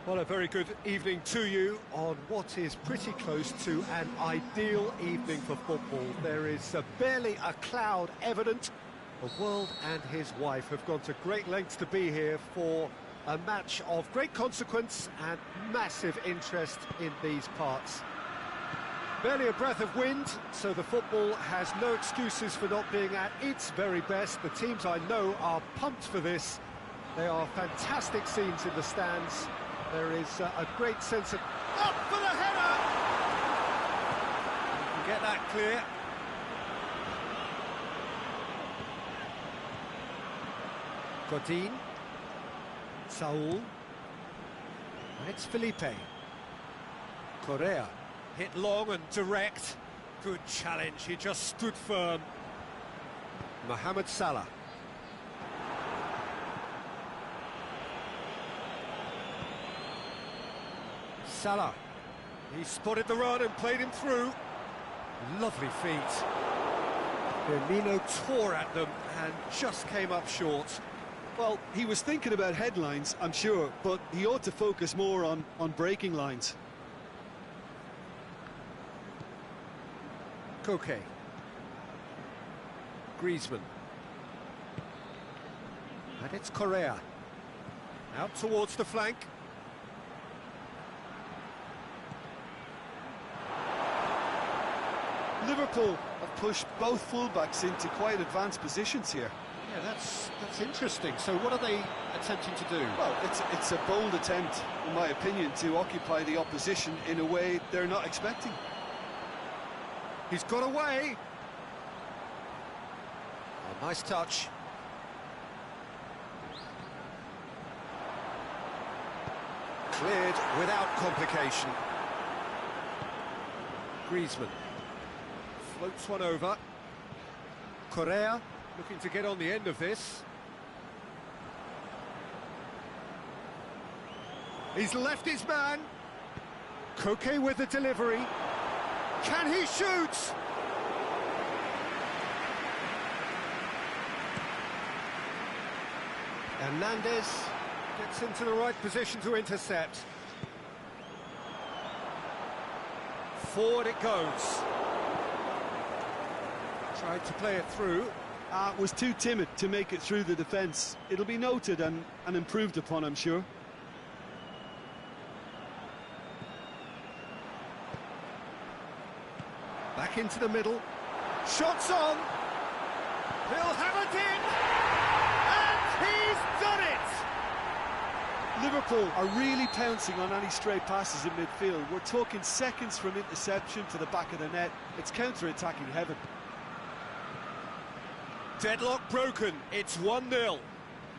Well, a very good evening to you on what is pretty close to an ideal evening for football. There is barely a cloud evident. The world and his wife have gone to great lengths to be here for a match of great consequence and massive interest in these parts. Barely a breath of wind, so the football has no excuses for not being at its very best. The teams I know are pumped for this. There are fantastic scenes in the stands. There is a great sense of... Up for the header! You can get that clear. Godin. Saul. And it's Felipe. Correa. Hit long and direct. Good challenge, he just stood firm. Mohamed Salah. Salah. He spotted the run and played him through. Lovely feet. Firmino tore at them and just came up short. Well, he was thinking about headlines, I'm sure, but he ought to focus more on breaking lines. Koke. Griezmann. And it's Correa. Out towards the flank. Liverpool have pushed both fullbacks into quite advanced positions here. Yeah, that's interesting. So what are they attempting to do? Well, it's a bold attempt, in my opinion, to occupy the opposition in a way they're not expecting. He's got away. Oh, nice touch. Cleared without complication. Griezmann. Floats one over. Correa looking to get on the end of this. He's left his man. Koke with the delivery. Can he shoot? Hernandez gets into the right position to intercept. Forward it goes. Tried to play it through. Was too timid to make it through the defence. It'll be noted and improved upon, I'm sure. Back into the middle. Shots on. He'll have it in. And he's done it. Liverpool are really pouncing on any stray passes in midfield. We're talking seconds from interception to the back of the net. It's counter-attacking heaven. Deadlock broken, it's 1-0.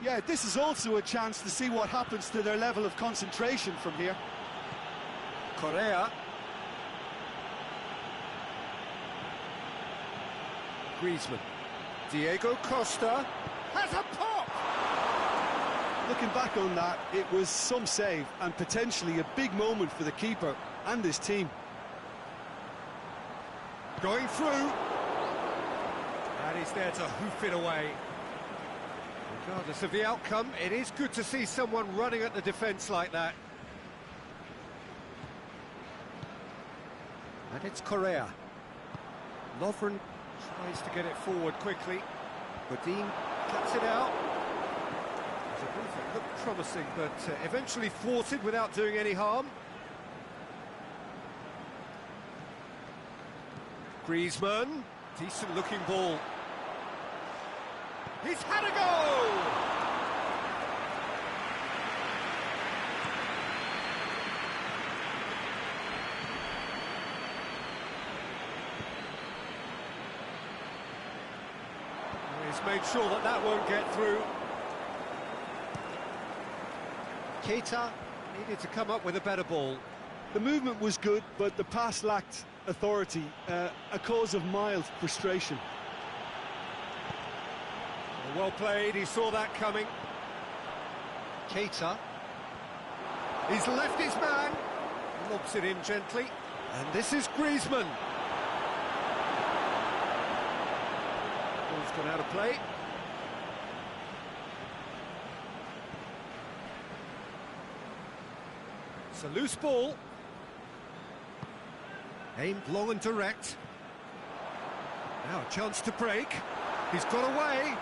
Yeah, this is also a chance to see what happens to their level of concentration from here. Correa. Griezmann. Diego Costa has a pop! Looking back on that, it was some save and potentially a big moment for the keeper and his team. Going through. And he's there to hoof it away. Regardless of the outcome, it is good to see someone running at the defence like that. And it's Correa. Lovren tries to get it forward quickly. Godin cuts it out. It looked promising, but eventually thwarted without doing any harm. Griezmann, decent looking ball. He's had a go! He's made sure that that won't get through. Keita needed to come up with a better ball. The movement was good, but the pass lacked authority, a cause of mild frustration. Well played, he saw that coming. Keita. He's left his man. Lobs it in gently. And this is Griezmann. Ball's gone out of play. It's a loose ball. Aimed long and direct. Now a chance to break. He's got away.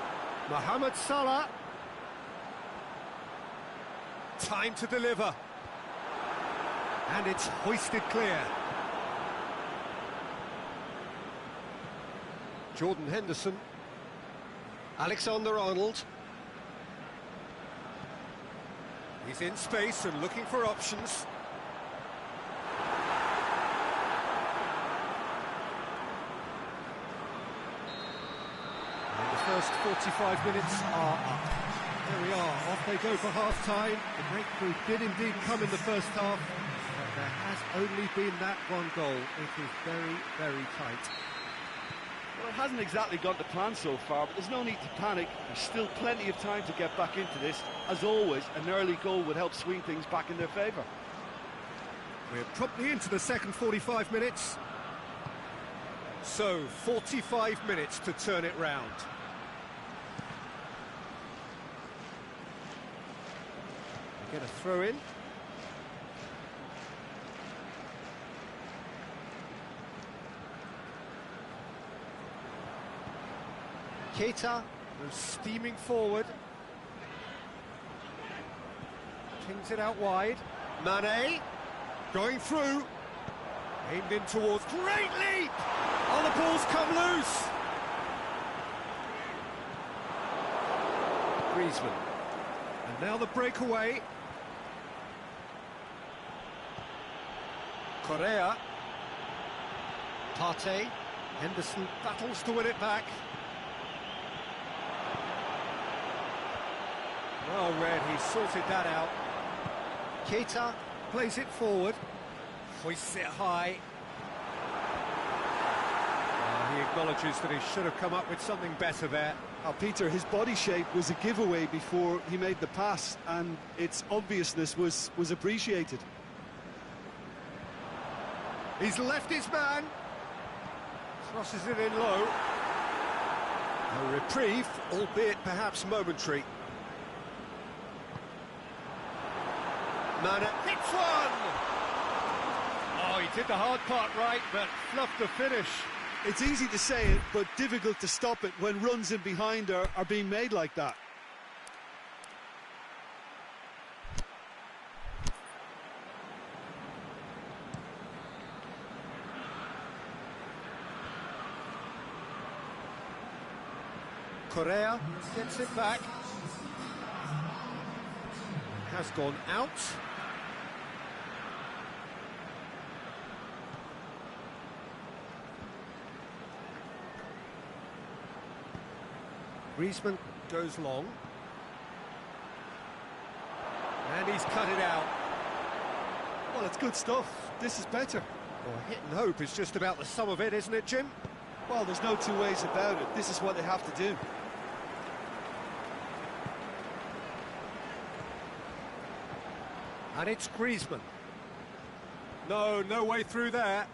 Mohamed Salah. Time to deliver. And it's hoisted clear. Jordan Henderson. Alexander-Arnold. He's in space and looking for options. And the first 45 minutes are up. There we are, off they go for half-time. The breakthrough did indeed come in the first half, but there has only been that one goal. It is very, very tight. Well, it hasn't exactly gone to plan so far, but there's no need to panic. There's still plenty of time to get back into this. As always, an early goal would help swing things back in their favour. We're promptly into the second 45 minutes. So, 45 minutes to turn it round. We get a throw in. Keita goes steaming forward. Kings it out wide. Mane going through. Aimed in towards. Great leap! Oh, the ball's come loose. Griezmann. And now the breakaway. Correa. Partey. Henderson battles to win it back. Well read, he sorted that out. Keita plays it forward, hoists it high. He acknowledges that he should have come up with something better there. Peter, his body shape was a giveaway before he made the pass, and its obviousness was appreciated. He's left his man. Crosses it in low. A reprieve, albeit perhaps momentary. Mane hits one! Oh, he did the hard part right, but fluffed the finish. It's easy to say it, but difficult to stop it when runs in behind are being made like that. Correa gets it back. Has gone out. Griezmann goes long. And he's cut it out. Well, it's good stuff. This is better. Well, hit and hope is just about the sum of it, isn't it, Jim? Well, there's no two ways about it. This is what they have to do. And it's Griezmann. No way through there.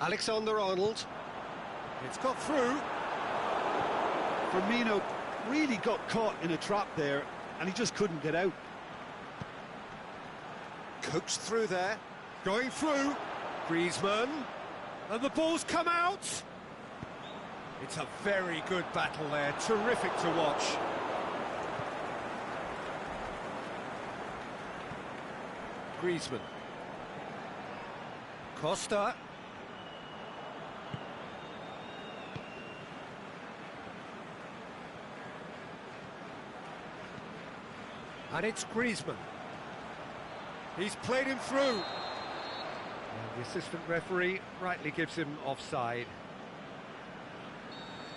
Alexander-Arnold. It's got through. Firmino really got caught in a trap there, and he just couldn't get out. Coaxed through there. Going through. Griezmann. And the ball's come out. It's a very good battle there. Terrific to watch. Griezmann. Costa. And it's Griezmann. He's played him through. And the assistant referee rightly gives him offside.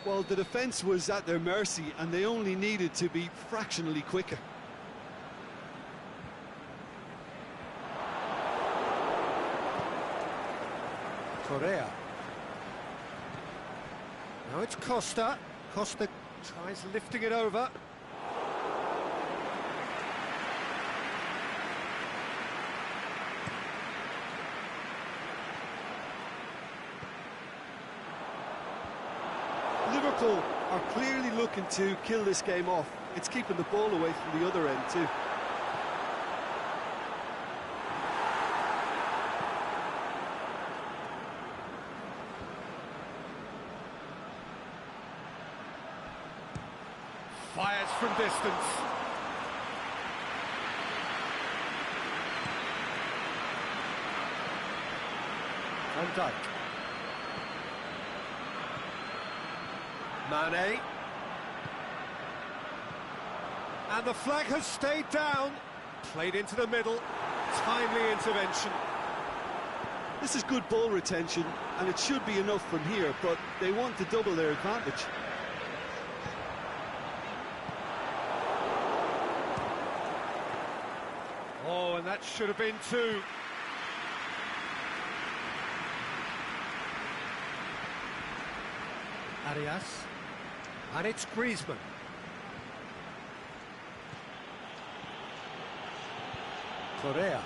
Well, the defence was at their mercy, and they only needed to be fractionally quicker. Correa. Now it's Costa. Costa tries lifting it over. Liverpool are clearly looking to kill this game off. It's keeping the ball away from the other end too. Fires from distance. Van Dijk. Mane. And the flag has stayed down. Played into the middle. Timely intervention. This is good ball retention, and it should be enough from here, but they want to double their advantage. Oh, and that should have been two. Arias. And it's Griezmann. Correa.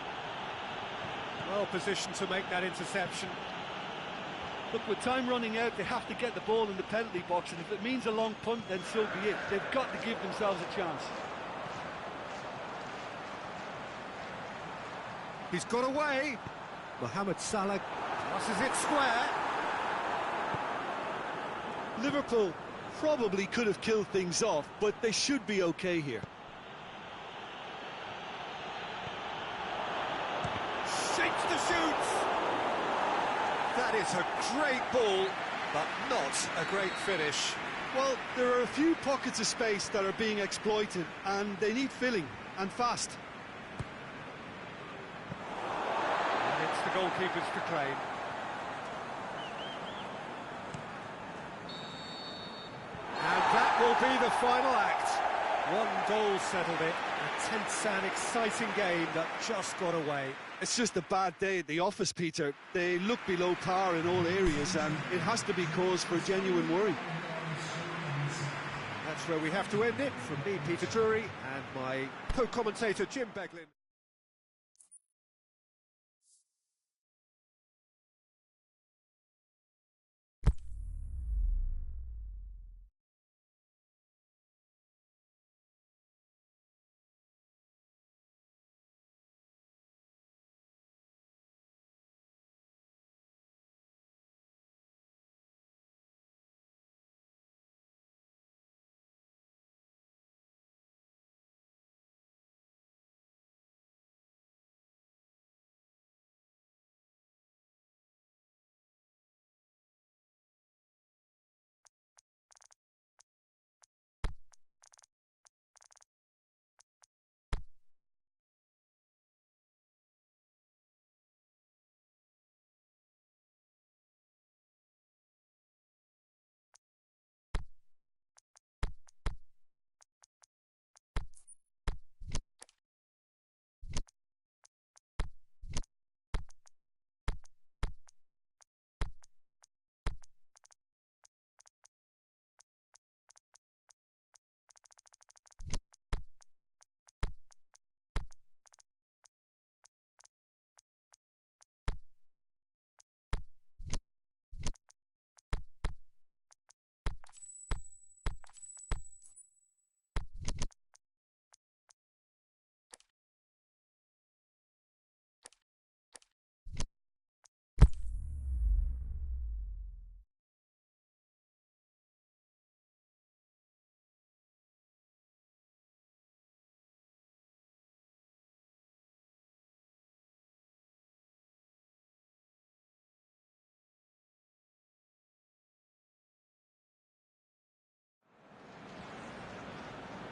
Well positioned to make that interception. Look, with time running out, they have to get the ball in the penalty box, and if it means a long punt, then so be it. They've got to give themselves a chance. He's got away. Mohamed Salah passes it square. Liverpool probably could have killed things off, but they should be okay here. Shapes to shoot. That is a great ball, but not a great finish. Well, there are a few pockets of space that are being exploited, and they need filling, and fast. And it's the goalkeeper's to claim. And that will be the final act. One goal settled it. A tense and exciting game that just got away. It's just a bad day at the office, Peter. They look below par in all areas, and it has to be cause for genuine worry. That's where we have to end it. From me, Peter Drury, and my co-commentator, Jim Beglin.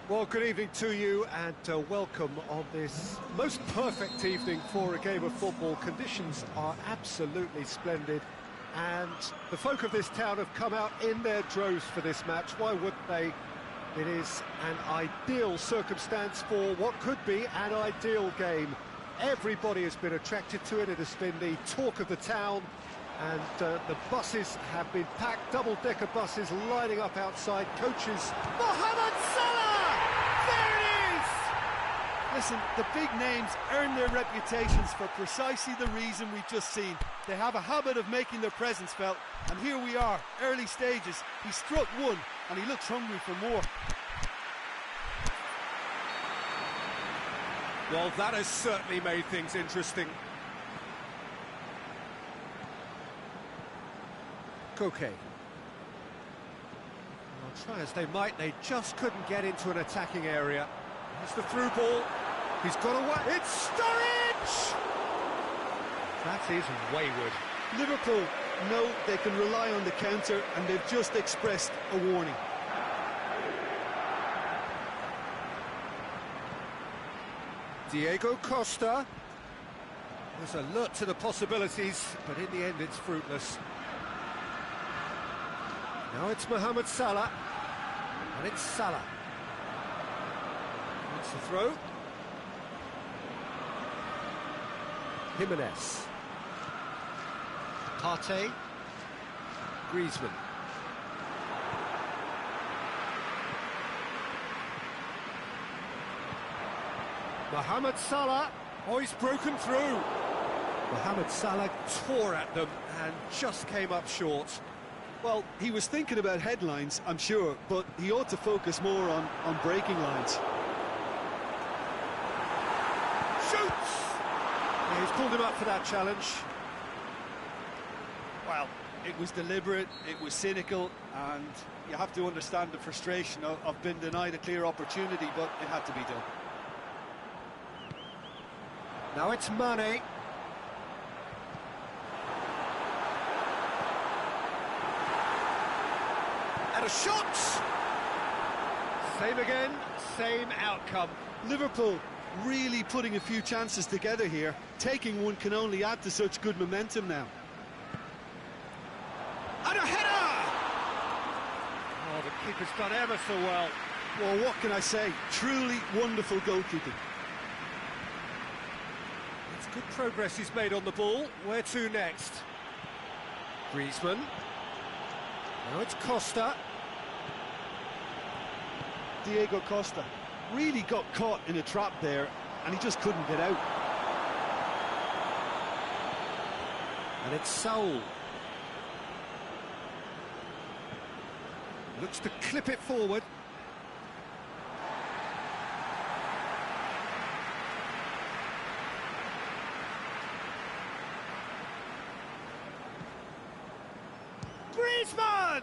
Well, good evening to you, and welcome on this most perfect evening for a game of football. Conditions are absolutely splendid, and the folk of this town have come out in their droves for this match. Why wouldn't they? It is an ideal circumstance for what could be an ideal game. Everybody has been attracted to it. It has been the talk of the town, and the buses have been packed, double-decker buses lining up outside. Coaches, Mohamed Salah! There it is! Listen, the big names earn their reputations for precisely the reason we've just seen. They have a habit of making their presence felt, and here we are, early stages. He struck one, and he looks hungry for more. Well, that has certainly made things interesting. Koke. Well, try as they might, they just couldn't get into an attacking area. Here's the through ball. He's got away. It's Sturridge! That is wayward. Liverpool know they can rely on the counter, and they've just expressed a warning. Diego Costa was alert to the possibilities, but in the end it's fruitless. Now it's Mohamed Salah, and it's Salah. That's the throw. Jimenez. Partey. Griezmann. Mohamed Salah. Oh, he's broken through. Mohamed Salah tore at them and just came up short. Well, he was thinking about headlines, I'm sure, but he ought to focus more on breaking lines. Shoots! Yeah, he's pulled him up for that challenge. Well, it was deliberate, it was cynical, and you have to understand the frustration of being denied a clear opportunity, but it had to be done. Now it's Mane. And a shot! Same again, same outcome. Liverpool really putting a few chances together here. Taking one can only add to such good momentum now. And a header! Oh, the keeper's done ever so well. Well, what can I say? Truly wonderful goalkeeping. It's good progress he's made on the ball. Where to next? Griezmann. Now it's Costa. Diego Costa really got caught in a trap there, and he just couldn't get out. And it's Saul. Looks to clip it forward. Griezmann!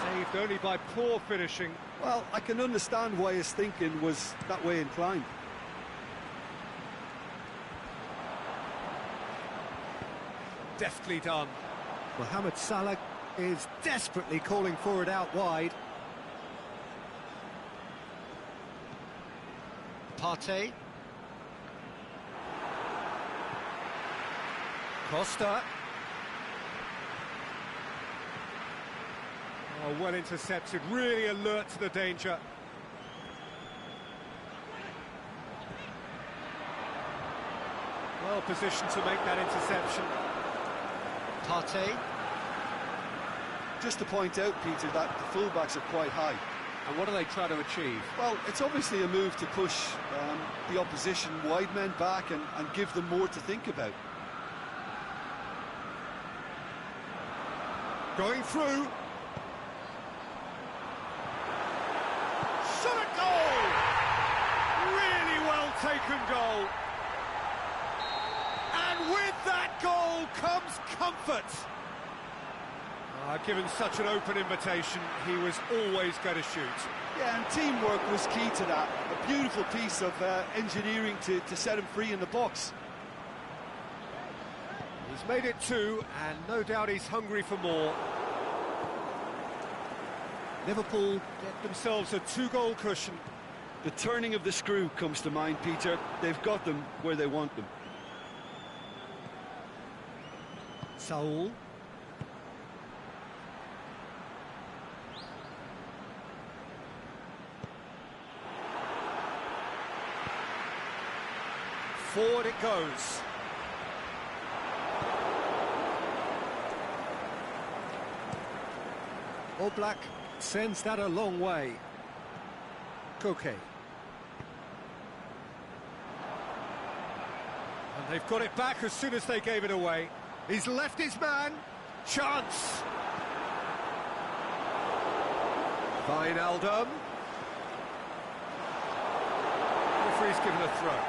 Saved only by poor finishing. Well, I can understand why his thinking was that way inclined. Deftly done. Mohamed Salah is desperately calling for it out wide. Partey. Costa. Oh, well intercepted, really alert to the danger. Well positioned to make that interception. Partey. Just to point out, Peter, that the fullbacks are quite high. And what are they trying to achieve? Well, it's obviously a move to push the opposition wide men back and give them more to think about. Going through. Shot at goal! Really well taken goal. And with that goal comes comfort. Given such an open invitation, he was always going to shoot. Yeah, and teamwork was key to that. A beautiful piece of engineering to set him free in the box. He's made it two, and no doubt he's hungry for more. Liverpool get themselves a two-goal cushion. The turning of the screw comes to mind, Peter. They've got them where they want them. Saul. Forward it goes. Oblak sends that a long way. Koke. And they've got it back as soon as they gave it away. He's left his man. Chance. Wijnaldum. referee's given a throw.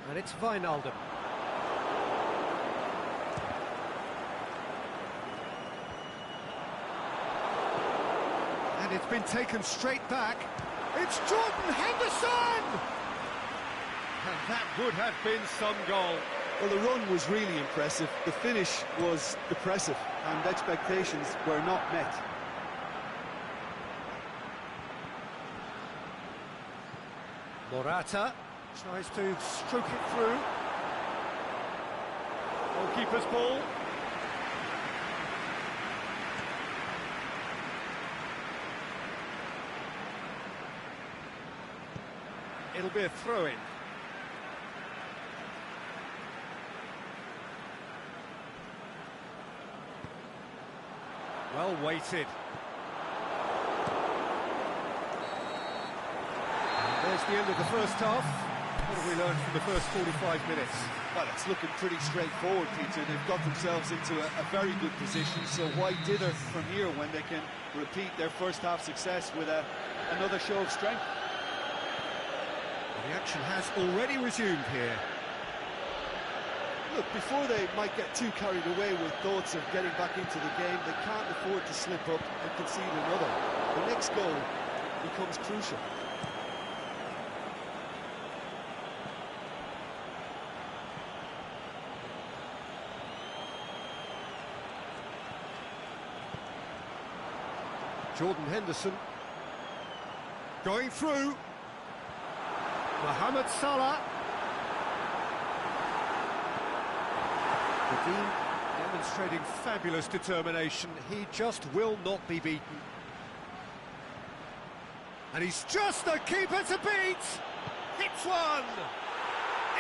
And it's Wijnaldum. And it's been taken straight back. It's Jordan Henderson! And that would have been some goal. Well, the run was really impressive. The finish was depressive, and expectations were not met. Morata tries to stroke it through. Goalkeeper's ball. It'll be a throw-in. Well weighted. And there's the end of the first half. What have we learned from the first 45 minutes? Well, it's looking pretty straightforward, Peter. They've got themselves into a very good position, so why dither from here when they can repeat their first half success with another show of strength? Well, the action has already resumed here. Look, before they might get too carried away with thoughts of getting back into the game, they can't afford to slip up and concede another. The next goal becomes crucial. Jordan Henderson going through. Mohamed Salah. The Dean demonstrating fabulous determination. He just will not be beaten. And he's just the keeper to beat. Hits one.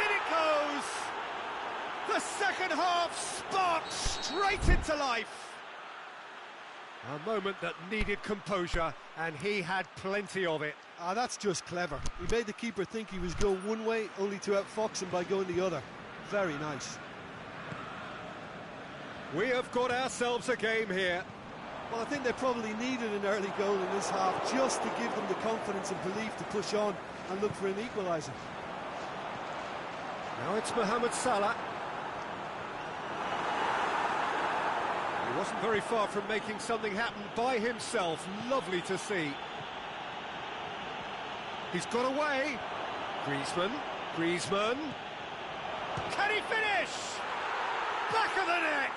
In it goes. The second half sparked straight into life. A moment that needed composure, and he had plenty of it. That's just clever. He made the keeper think he was going one way, only to outfox him by going the other. Very nice. We have got ourselves a game here. Well, I think they probably needed an early goal in this half just to give them the confidence and belief to push on and look for an equaliser. Now it's Mohamed Salah. He wasn't very far from making something happen by himself. Lovely to see. He's got away. Griezmann. Can he finish? Back of the net.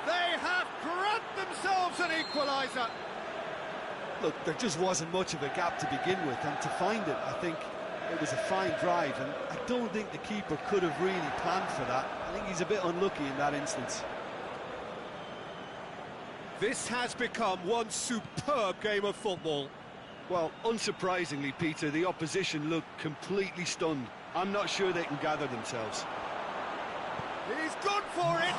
They have grabbed themselves an equaliser. Look, there just wasn't much of a gap to begin with, and to find it, I think it was a fine drive, and I don't think the keeper could have really planned for that. I think he's a bit unlucky in that instance. This has become one superb game of football. Well, unsurprisingly, Peter, the opposition look completely stunned. I'm not sure they can gather themselves. He's gone for it!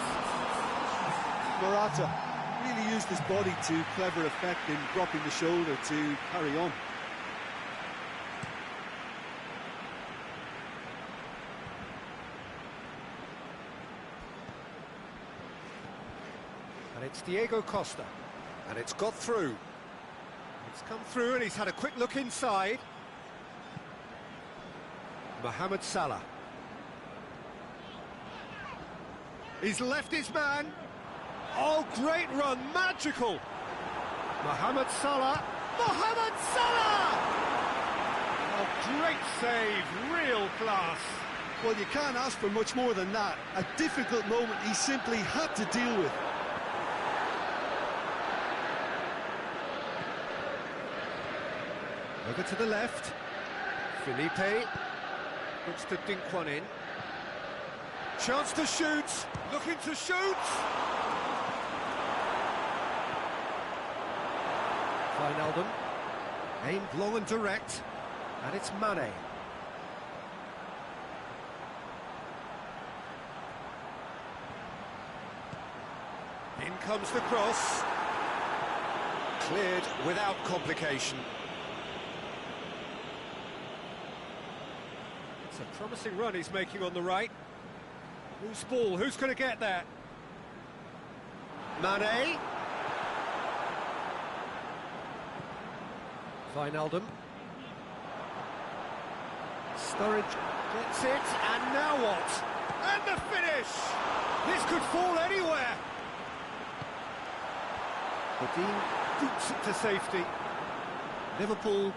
Morata really used his body to clever effect in dropping the shoulder to carry on. And it's Diego Costa. And it's got through. It's come through and he's had a quick look inside. Mohamed Salah. He's left his man. Oh, great run, magical. Mohamed Salah. Mohamed Salah! Oh, great save, real class. Well, you can't ask for much more than that. A difficult moment he simply had to deal with. Over to the left. Felipe looks to dink one in. Chance to shoot. Looking to shoot. Wijnaldum. Aimed long and direct. And it's Mane. In comes the cross. Cleared without complication. It's a promising run he's making on the right. Loose ball, who's going to get that? Mane. Wijnaldum. Sturridge gets it, and now what? And the finish! This could fall anywhere! Godin boots it to safety. Liverpool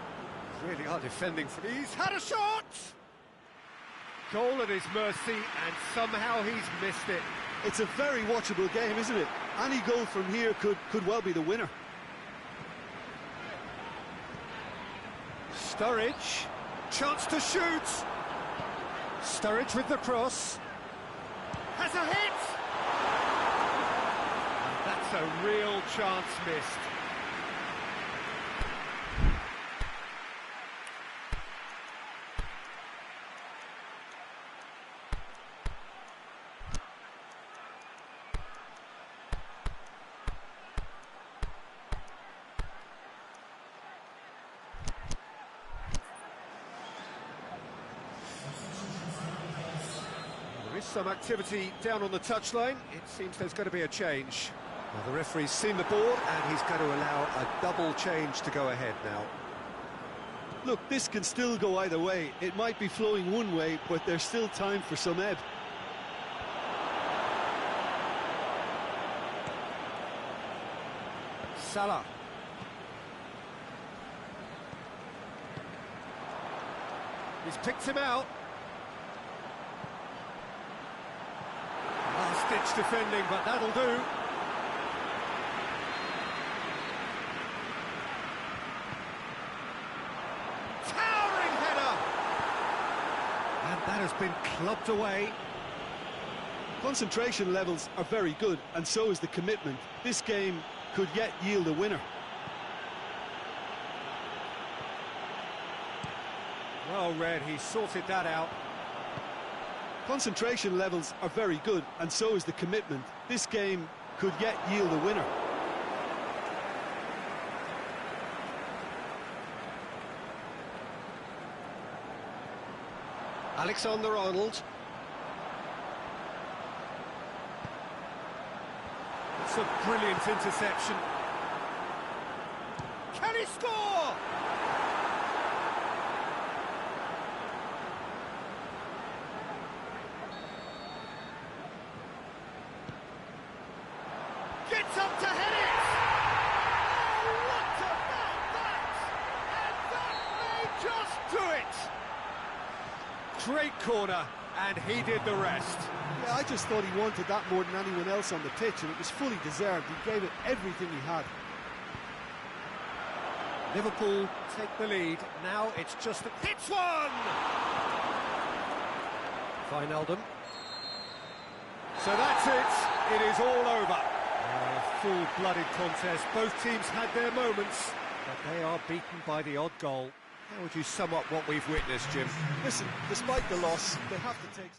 really are defending for... He's had a shot! Goal at his mercy, and somehow he's missed it. It's a very watchable game, isn't it? Any goal from here could well be the winner. Sturridge, chance to shoot. Sturridge with the cross. Has a hit! That's a real chance missed. There is some activity down on the touchline. It seems there's going to be a change. Well, the referee's seen the board, and he's going to allow a double change to go ahead now. Look, this can still go either way. It might be flowing one way, but there's still time for some ebb. Salah. He's picked him out. Last-ditch defending, but that'll do. Towering header! And that has been clubbed away. Concentration levels are very good, and so is the commitment. This game could yet yield a winner. Well read, he sorted that out. Concentration levels are very good, and so is the commitment. This game could yet yield a winner. Alexander-Arnold. It's a brilliant interception. Can he score? Gets up to hit it! Oh, what about that? And that may just do it! Great corner, and he did the rest. Yeah, I just thought he wanted that more than anyone else on the pitch, and it was fully deserved. He gave it everything he had. Liverpool take the lead. Now it's just... Hits one! Wijnaldum. So that's it. It is all over. A full-blooded contest. Both teams had their moments, but they are beaten by the odd goal. How would you sum up what we've witnessed, Jim? Listen, despite the loss, they have to take...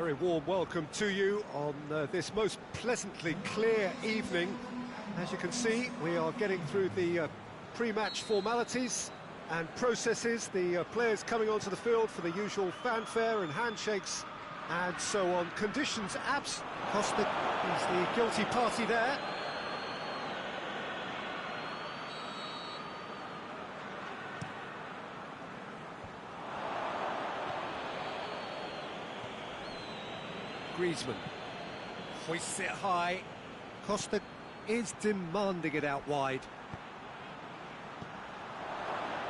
Very warm welcome to you on this most pleasantly clear evening. As you can see, we are getting through the pre-match formalities and processes, the players coming onto the field for the usual fanfare and handshakes and so on. Conditions abs. Costa is the guilty party there. Griezmann hoists it high. Costa is demanding it out wide.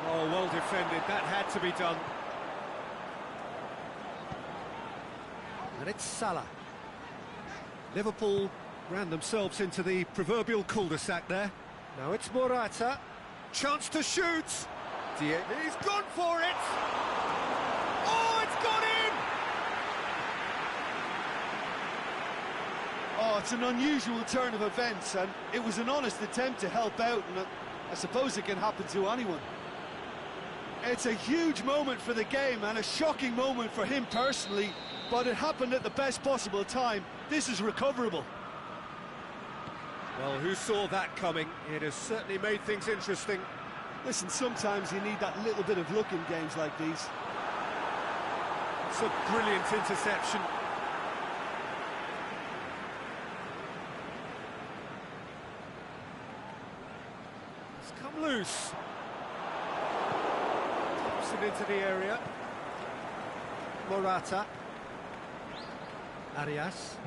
Oh, well defended, that had to be done. And it's Salah. Liverpool ran themselves into the proverbial cul-de-sac there. Now it's Morata. Chance to shoot. He's gone for it. Oh, it's gone in! Oh, it's an unusual turn of events, and it was an honest attempt to help out, and I suppose it can happen to anyone. It's a huge moment for the game and a shocking moment for him personally, but it happened at the best possible time. This is recoverable. Well, who saw that coming? It has certainly made things interesting. Listen, sometimes you need that little bit of luck in games like these. It's a brilliant interception. It's come loose. Tops it into the area. Morata. Arias.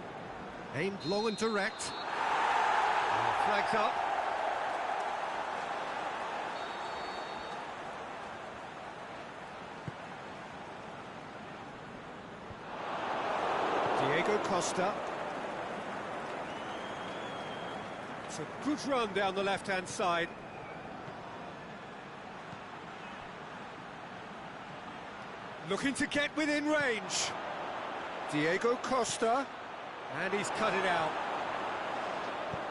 Aimed long and direct. Flags up. Diego Costa. It's a good run down the left-hand side. Looking to get within range. Diego Costa. And he's cut it out.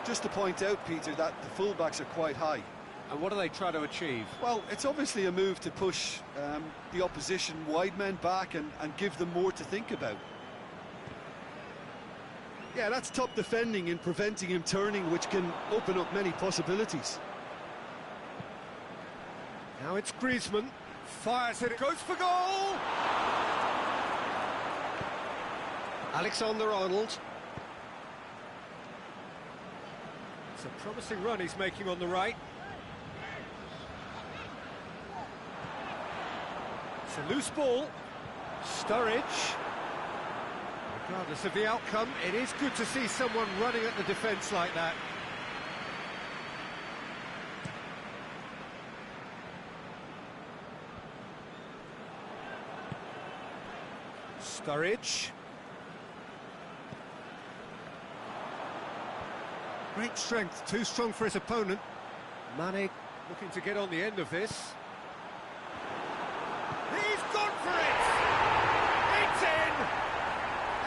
Just to point out, Peter, that the fullbacks are quite high. And what do they try to achieve? Well, it's obviously a move to push the opposition wide men back and give them more to think about. Yeah, that's top defending and preventing him turning, which can open up many possibilities. Now it's Griezmann. Fires it, goes for goal! Alexander-Arnold. It's a promising run he's making on the right. It's a loose ball. Sturridge. Regardless of the outcome, it is good to see someone running at the defence like that. Sturridge. Great strength, too strong for his opponent. Mane looking to get on the end of this. He's gone for it! It's in!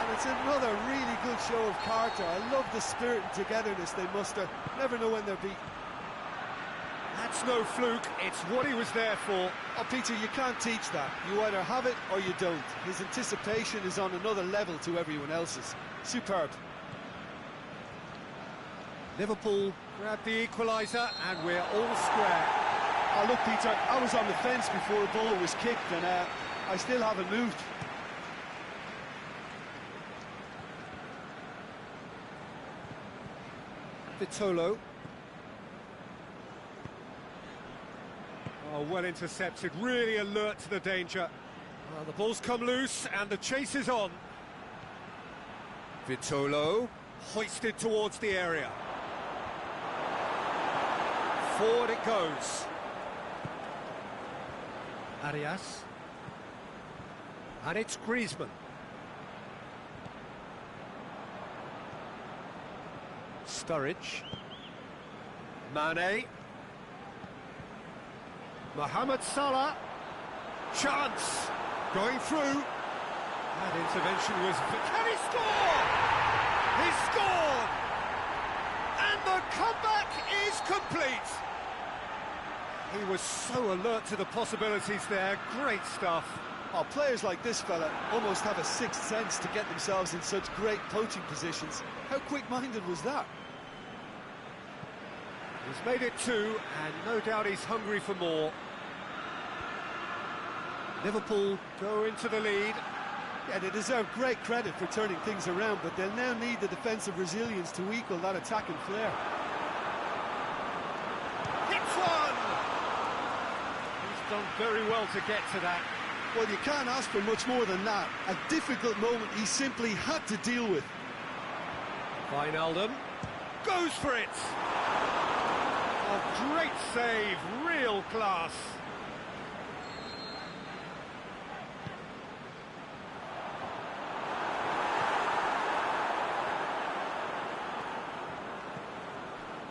And it's another really good show of character. I love the spirit and togetherness they muster. Never know when they're beaten. That's no fluke, it's what he was there for. Oh, Peter, you can't teach that. You either have it or you don't. His anticipation is on another level to everyone else's. Superb. Liverpool grab the equaliser and we're all square. Oh, look, Peter, I was on the fence before the ball was kicked and I still haven't moved. Vitolo. Oh, well intercepted, really alert to the danger. Well, the ball's come loose and the chase is on. Vitolo hoisted towards the area. Forward it goes. Arias. And it's Griezmann. Sturridge. Mane. Mohamed Salah. Chance. Going through. That intervention was... Can he score? He scored! And the comeback is complete. He was so alert to the possibilities there. Great stuff. Oh, players like this fella almost have a sixth sense to get themselves in such great poaching positions. How quick-minded was that? He's made it 2, and no doubt he's hungry for more. Liverpool go into the lead. Yeah, they deserve great credit for turning things around, but they'll now need the defensive resilience to equal that attacking flair. Hits one! He's done very well to get to that. Well, you can't ask for much more than that. A difficult moment he simply had to deal with. Wijnaldum goes for it! A great save, real class.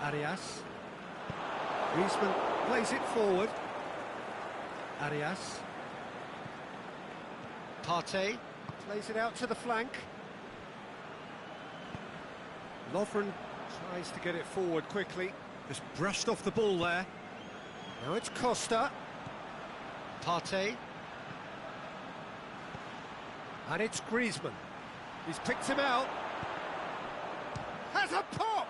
Arias. Griezmann plays it forward. Arias. Partey plays it out to the flank. Lovren tries to get it forward quickly. Just brushed off the ball there. Now it's Costa. Partey. And it's Griezmann. He's picked him out. Has a pop!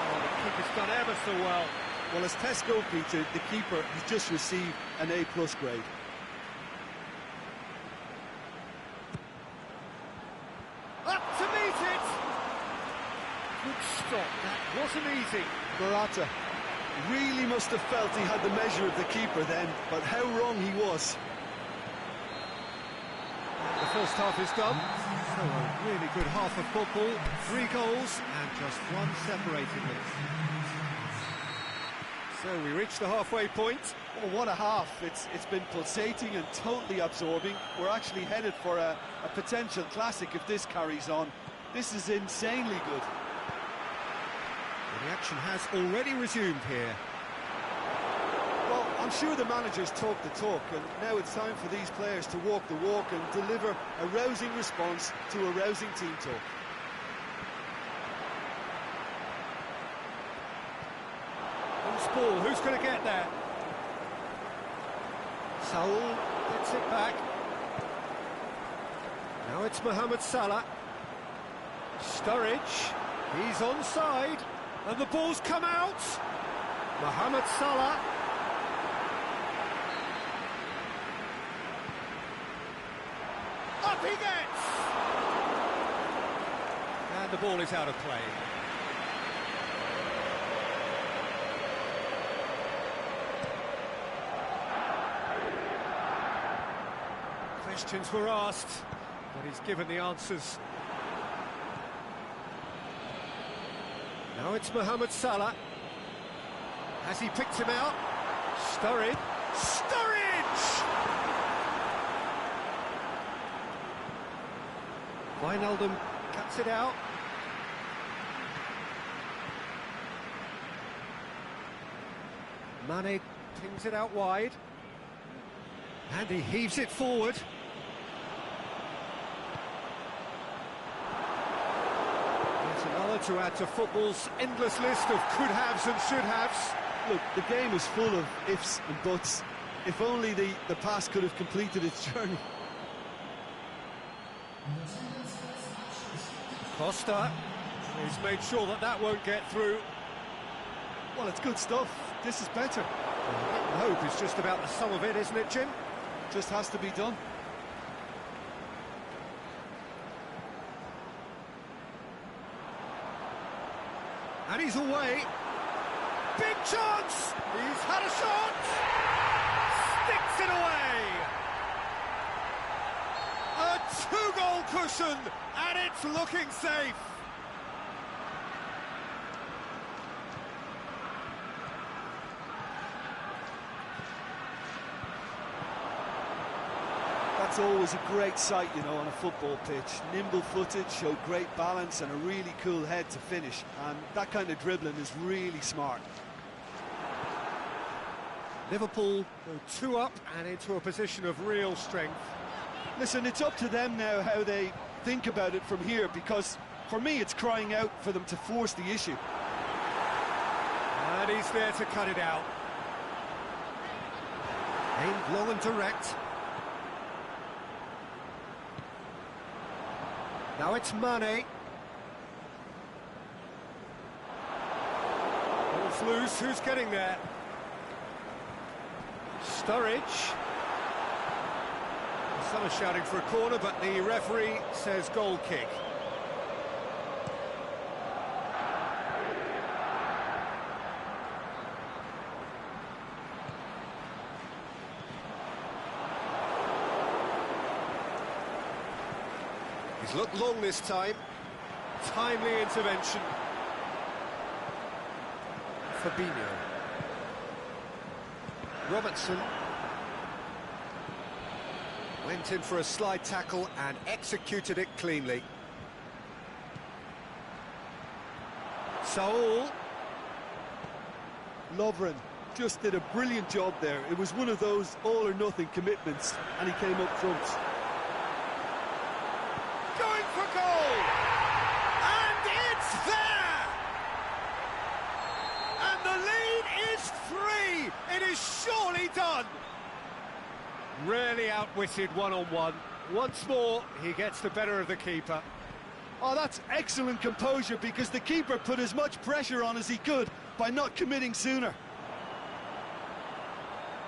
Oh, the keeper's done ever so well. Well, as test goalkeeper, the keeper has just received an A+ grade. Up to meet it! Good stop, that wasn't easy. Morata really must have felt he had the measure of the keeper then, but how wrong he was. The first half is done. So a really good half of football. 3 goals and just one separating them. So we reach the halfway point. Oh, what a half. It's been pulsating and totally absorbing. We're actually headed for a potential classic if this carries on. This is insanely good. The action has already resumed here. Well, I'm sure the managers talk the talk, and now it's time for these players to walk the walk and deliver a rousing response to a rousing team talk. Loose ball, who's going to get there? Saul gets it back. Now it's Mohamed Salah. Sturridge, he's onside, and the ball's come out. Mohamed Salah. Up he gets! And the ball is out of play. Questions were asked, but he's given the answers. Now it's Mohamed Salah. Has he picked him out? Sturridge. Sturridge! Wijnaldum cuts it out. Mane pings it out wide. And he heaves it forward. There's another to add to football's endless list of could-haves and should-haves. Look, the game is full of ifs and buts. If only the pass could have completed its journey. Costa, he's made sure that that won't get through. Well, it's good stuff. This is better. The hope is just about the sum of it, isn't it, Jim? Just has to be done. And he's away. Big chance! He's had a shot! Sticks it away! A 2-goal cushion, and it's looking safe. That's always a great sight, you know, on a football pitch. Nimble-footed, showed great balance and a really cool head to finish. And that kind of dribbling is really smart. Liverpool go 2 up and into a position of real strength. Listen, it's up to them now how they think about it from here, because for me it's crying out for them to force the issue. And he's there to cut it out. Aimed long and direct. Now it's Mane. Ball's loose, who's getting there? Sturridge. Some are shouting for a corner, but the referee says goal kick. He's looked long this time. Timely intervention. Fabinho. Robertson. Went in for a slide tackle and executed it cleanly. Saul. Lovren just did a brilliant job there. It was one of those all-or-nothing commitments, and he came up front. Going for goal! And it's there! And the lead is 3! It is surely done! Rarely outwitted one-on-one. Once more, he gets the better of the keeper. Oh, that's excellent composure, because the keeper put as much pressure on as he could by not committing sooner.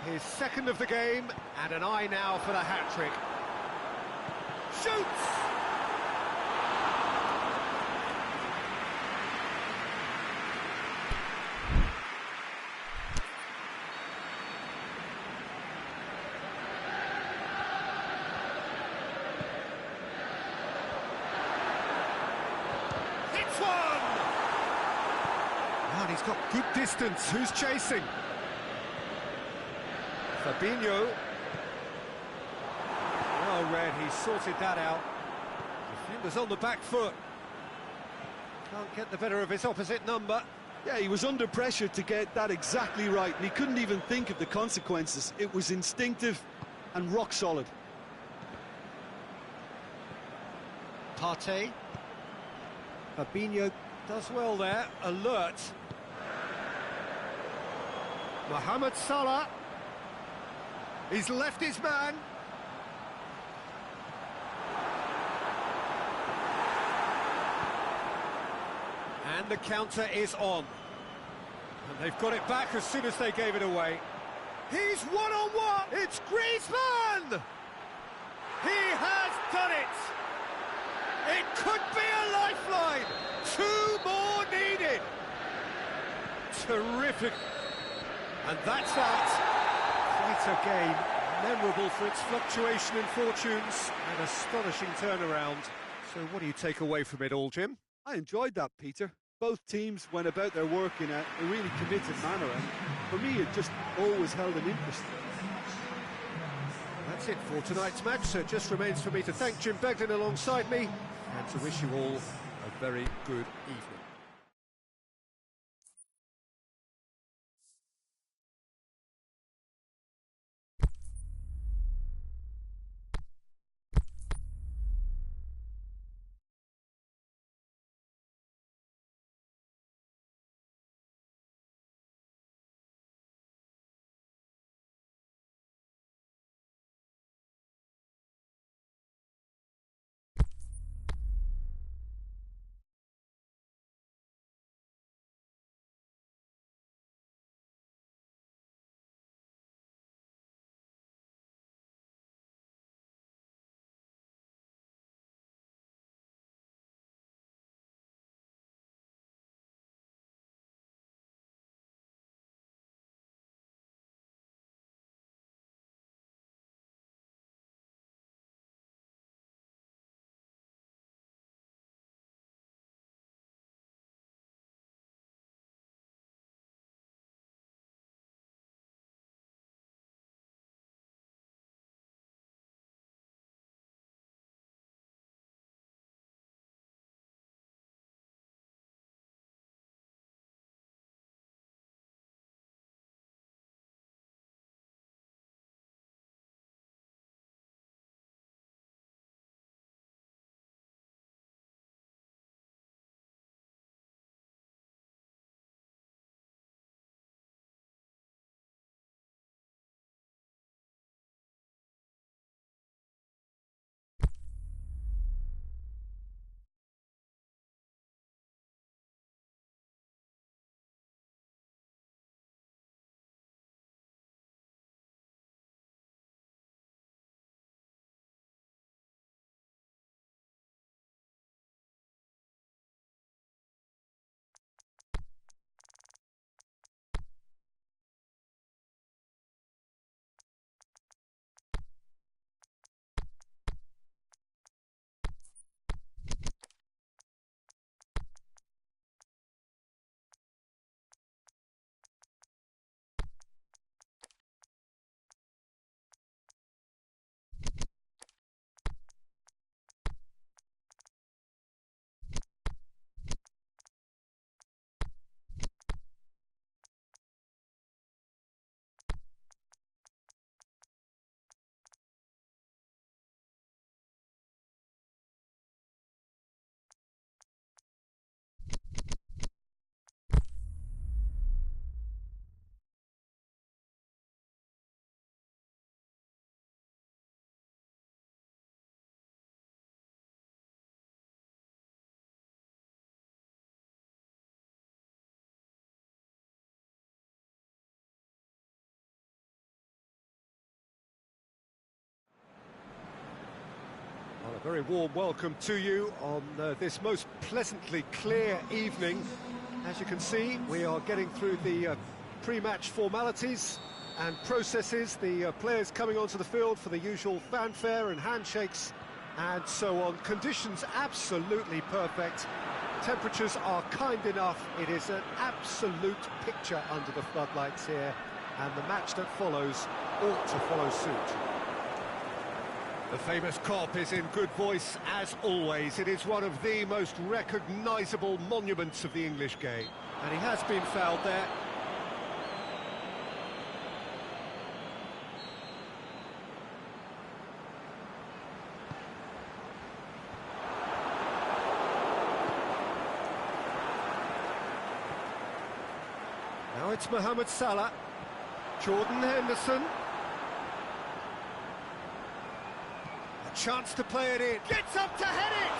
His second of the game, and an eye now for the hat-trick. Shoots! Hits one! And he's got good distance. Who's chasing? Fabinho. Well read, he sorted that out. Defender's on the back foot. Can't get the better of his opposite number. Yeah, he was under pressure to get that exactly right, and he couldn't even think of the consequences. It was instinctive and rock solid. Partey. Fabinho does well there, alert. Mohamed Salah. He's left his man. And the counter is on. And they've got it back as soon as they gave it away. He's one-on-one! It's Griezmann! He has done it! It could be a lifeline! 2 more needed! Terrific. And that's that. Quite a game, memorable for its fluctuation in fortunes and astonishing turnaround. So what do you take away from it all, Jim? I enjoyed that, Peter. Both teams went about their work in a really committed manner, and for me it just always held an interest. That's it for tonight's match, so it just remains for me to thank Jim Beglin alongside me and to wish you all a very good evening. Very warm welcome to you on this most pleasantly clear evening. As you can see, we are getting through the pre-match formalities and processes, the players coming onto the field for the usual fanfare and handshakes and so on. Conditions absolutely perfect. Temperatures are kind enough. It is an absolute picture under the floodlights here, and the match that follows ought to follow suit. The famous Kop is in good voice as always. It is one of the most recognisable monuments of the English game. And he has been fouled there. Now it's Mohamed Salah. Jordan Henderson. Chance to play it in. Gets up to head it!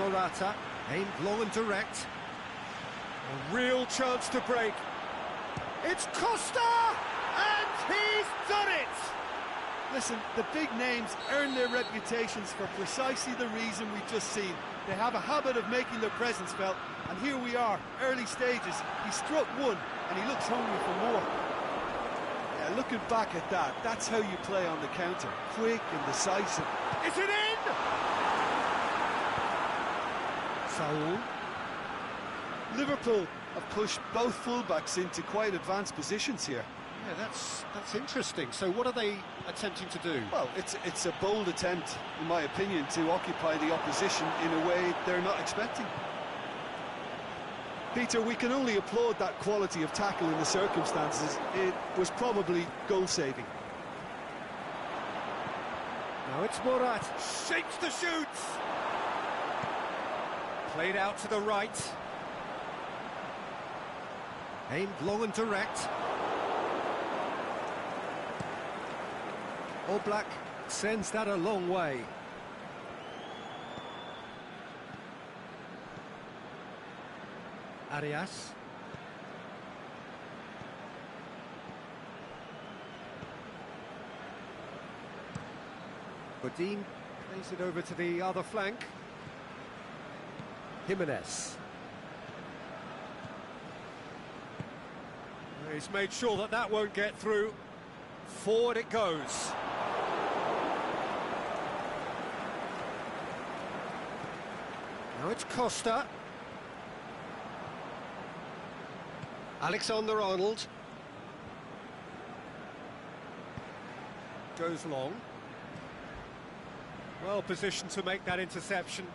Morata, aimed long and direct. A real chance to break. It's Costa! And he's done it! Listen, the big names earn their reputations for precisely the reason we've just seen. They have a habit of making their presence felt, and here we are, early stages. He struck one, and he looks hungry for more. Looking back at that, that's how you play on the counter. Quick and decisive. Is it in? Saul. Liverpool have pushed both fullbacks into quite advanced positions here. Yeah, that's interesting. So what are they attempting to do? Well, it's a bold attempt, in my opinion, to occupy the opposition in a way they're not expecting. Peter, we can only applaud that quality of tackle in the circumstances. It was probably goal-saving. Now it's Murat. Shapes the shoots! Played out to the right. Aimed long and direct. Oblak sends that a long way. Arias. Godin plays it over to the other flank. Jimenez. He's made sure that that won't get through. Forward it goes. Now it's Costa. Alexander-Arnold goes long. Well positioned to make that interception.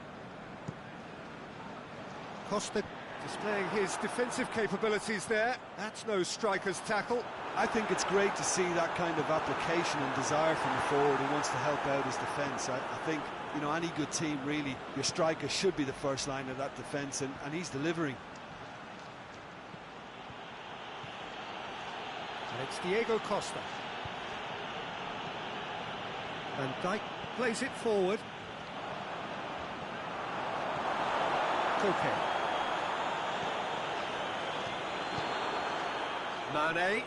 Costa displaying his defensive capabilities there. That's no striker's tackle. I think it's great to see that kind of application and desire from the forward who wants to help out his defence. I think, you know, any good team, really, your striker should be the first line of that defence, and he's delivering. And it's Diego Costa. Van Dijk plays it forward. Koke. Mane.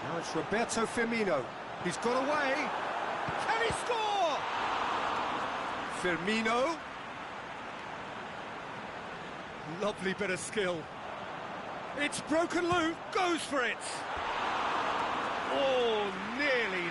Now it's Roberto Firmino. He's got away. Can he score? Firmino. Lovely bit of skill. It's broken loose, goes for it. Oh, nearly.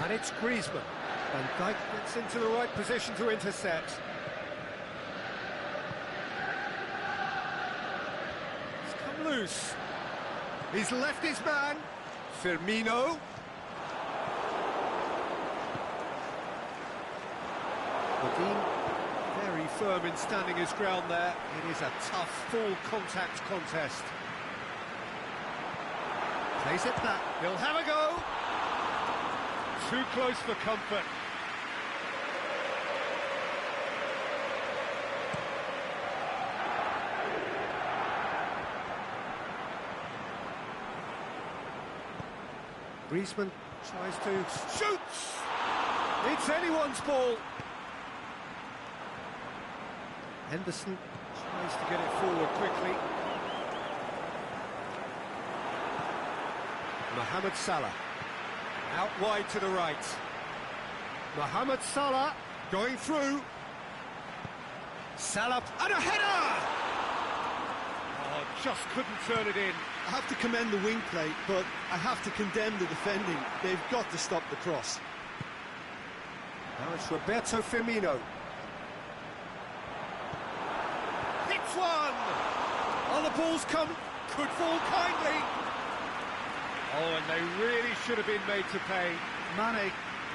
And it's Griezmann. Van Dijk gets into the right position to intercept. Loose. He's left his man. Firmino. Godin very firm in standing his ground there. It is a tough full contact contest. Plays it back. He'll have a go. Too close for comfort. Griezmann tries to shoots. It's anyone's ball. Henderson tries to get it forward quickly. Mohamed Salah out wide to the right. Mohamed Salah going through. Salah and a header! Oh, just couldn't turn it in. I have to commend the wing play, but I have to condemn the defending. They've got to stop the cross. Now it's Roberto Firmino. Hits one! Oh, the ball's come, could fall kindly. Oh, and they really should have been made to pay. Mane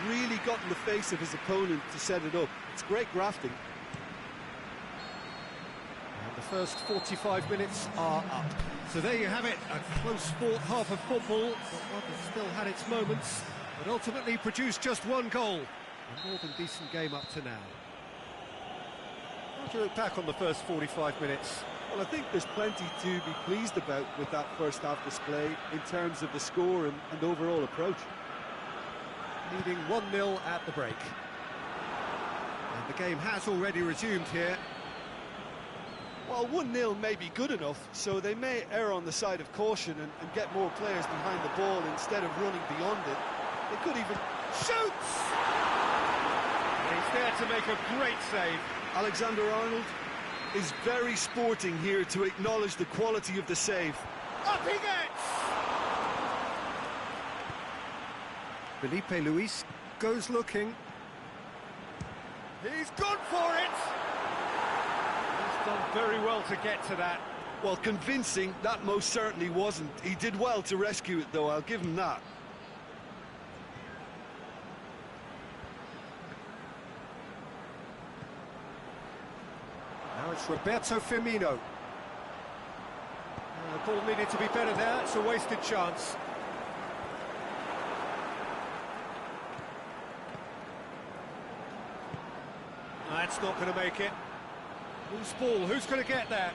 really got in the face of his opponent to set it up. It's great grafting. And the first 45 minutes are up. So there you have it, a close fought half of football, but one that still had its moments, but ultimately produced just one goal. A more than decent game up to now. How do you look back on the first 45 minutes? Well, I think there's plenty to be pleased about with that first half display in terms of the score and overall approach. Leading 1-0 at the break. And the game has already resumed here. Well, 1-0 may be good enough, so they may err on the side of caution and get more players behind the ball instead of running beyond it. They could even... Shoots! He's there to make a great save. Alexander-Arnold is very sporting here to acknowledge the quality of the save. Up he gets! Felipe Luis goes looking. He's gone for it! He's done very well to get to that. Well, convincing, that most certainly wasn't. He did well to rescue it, though, I'll give him that. Now it's Roberto Firmino. The ball needed to be better there, it's a wasted chance. That's not going to make it. Loose ball, who's going to get that?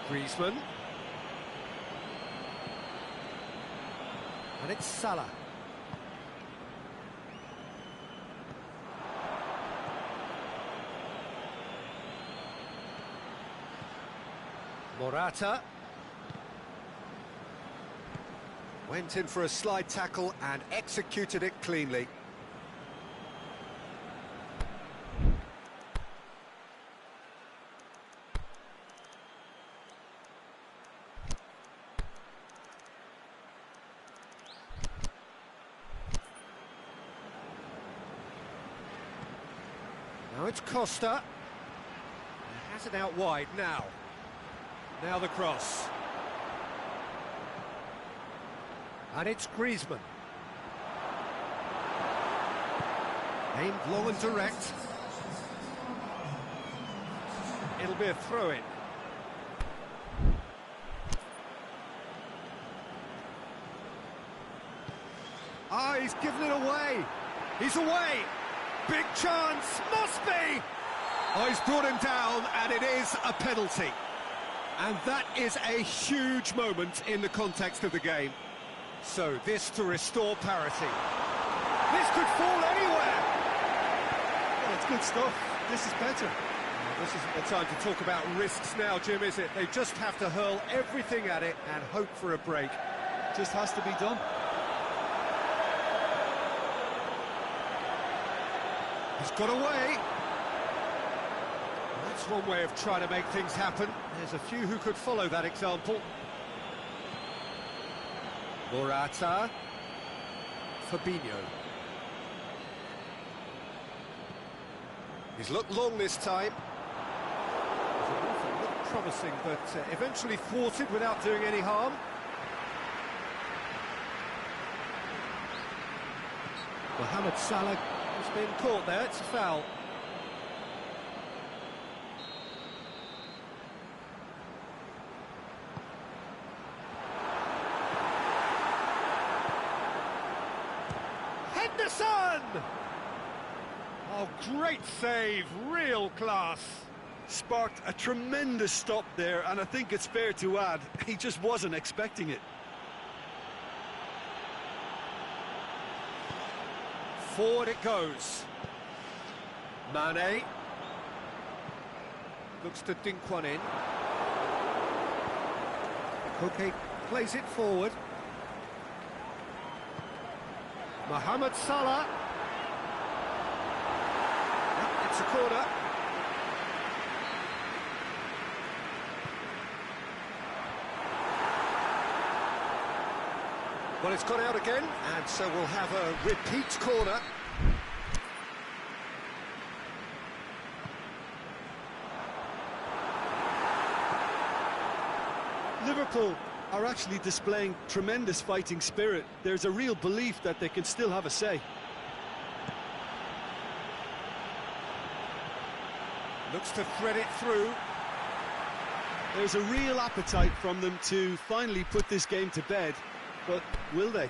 Griezmann. And it's Salah. Morata. Went in for a slide tackle and executed it cleanly. Now it's Costa. He has it out wide now. Now the cross. And it's Griezmann. Aimed long and direct. It'll be a throw-in. Ah, he's given it away. He's away. Big chance. Must be. Oh, he's brought him down, and it is a penalty. And that is a huge moment in the context of the game. So this to restore parity. This could fall anywhere. Well, it's good stuff. This is better. Well, this isn't the time to talk about risks now, Jim, is it? They just have to hurl everything at it and hope for a break. Just has to be done. He's got away. That's one way of trying to make things happen. There's a few who could follow that example. Morata. Fabinho. He's looked long this time. It looked promising, but eventually thwarted without doing any harm. Mohamed Salah has been caught there, it's a foul. Henderson! Oh, great save, real class. Sparked a tremendous stop there, and I think it's fair to add, he just wasn't expecting it. Forward it goes. Mane. Looks to dink one in. Koke plays it forward. Mohamed Salah. Yep, it's a corner. Well, it's gone out again, and so we'll have a repeat corner. Liverpool are actually displaying tremendous fighting spirit. There's a real belief that they can still have a say. Looks to thread it through. There's a real appetite from them to finally put this game to bed, but will they?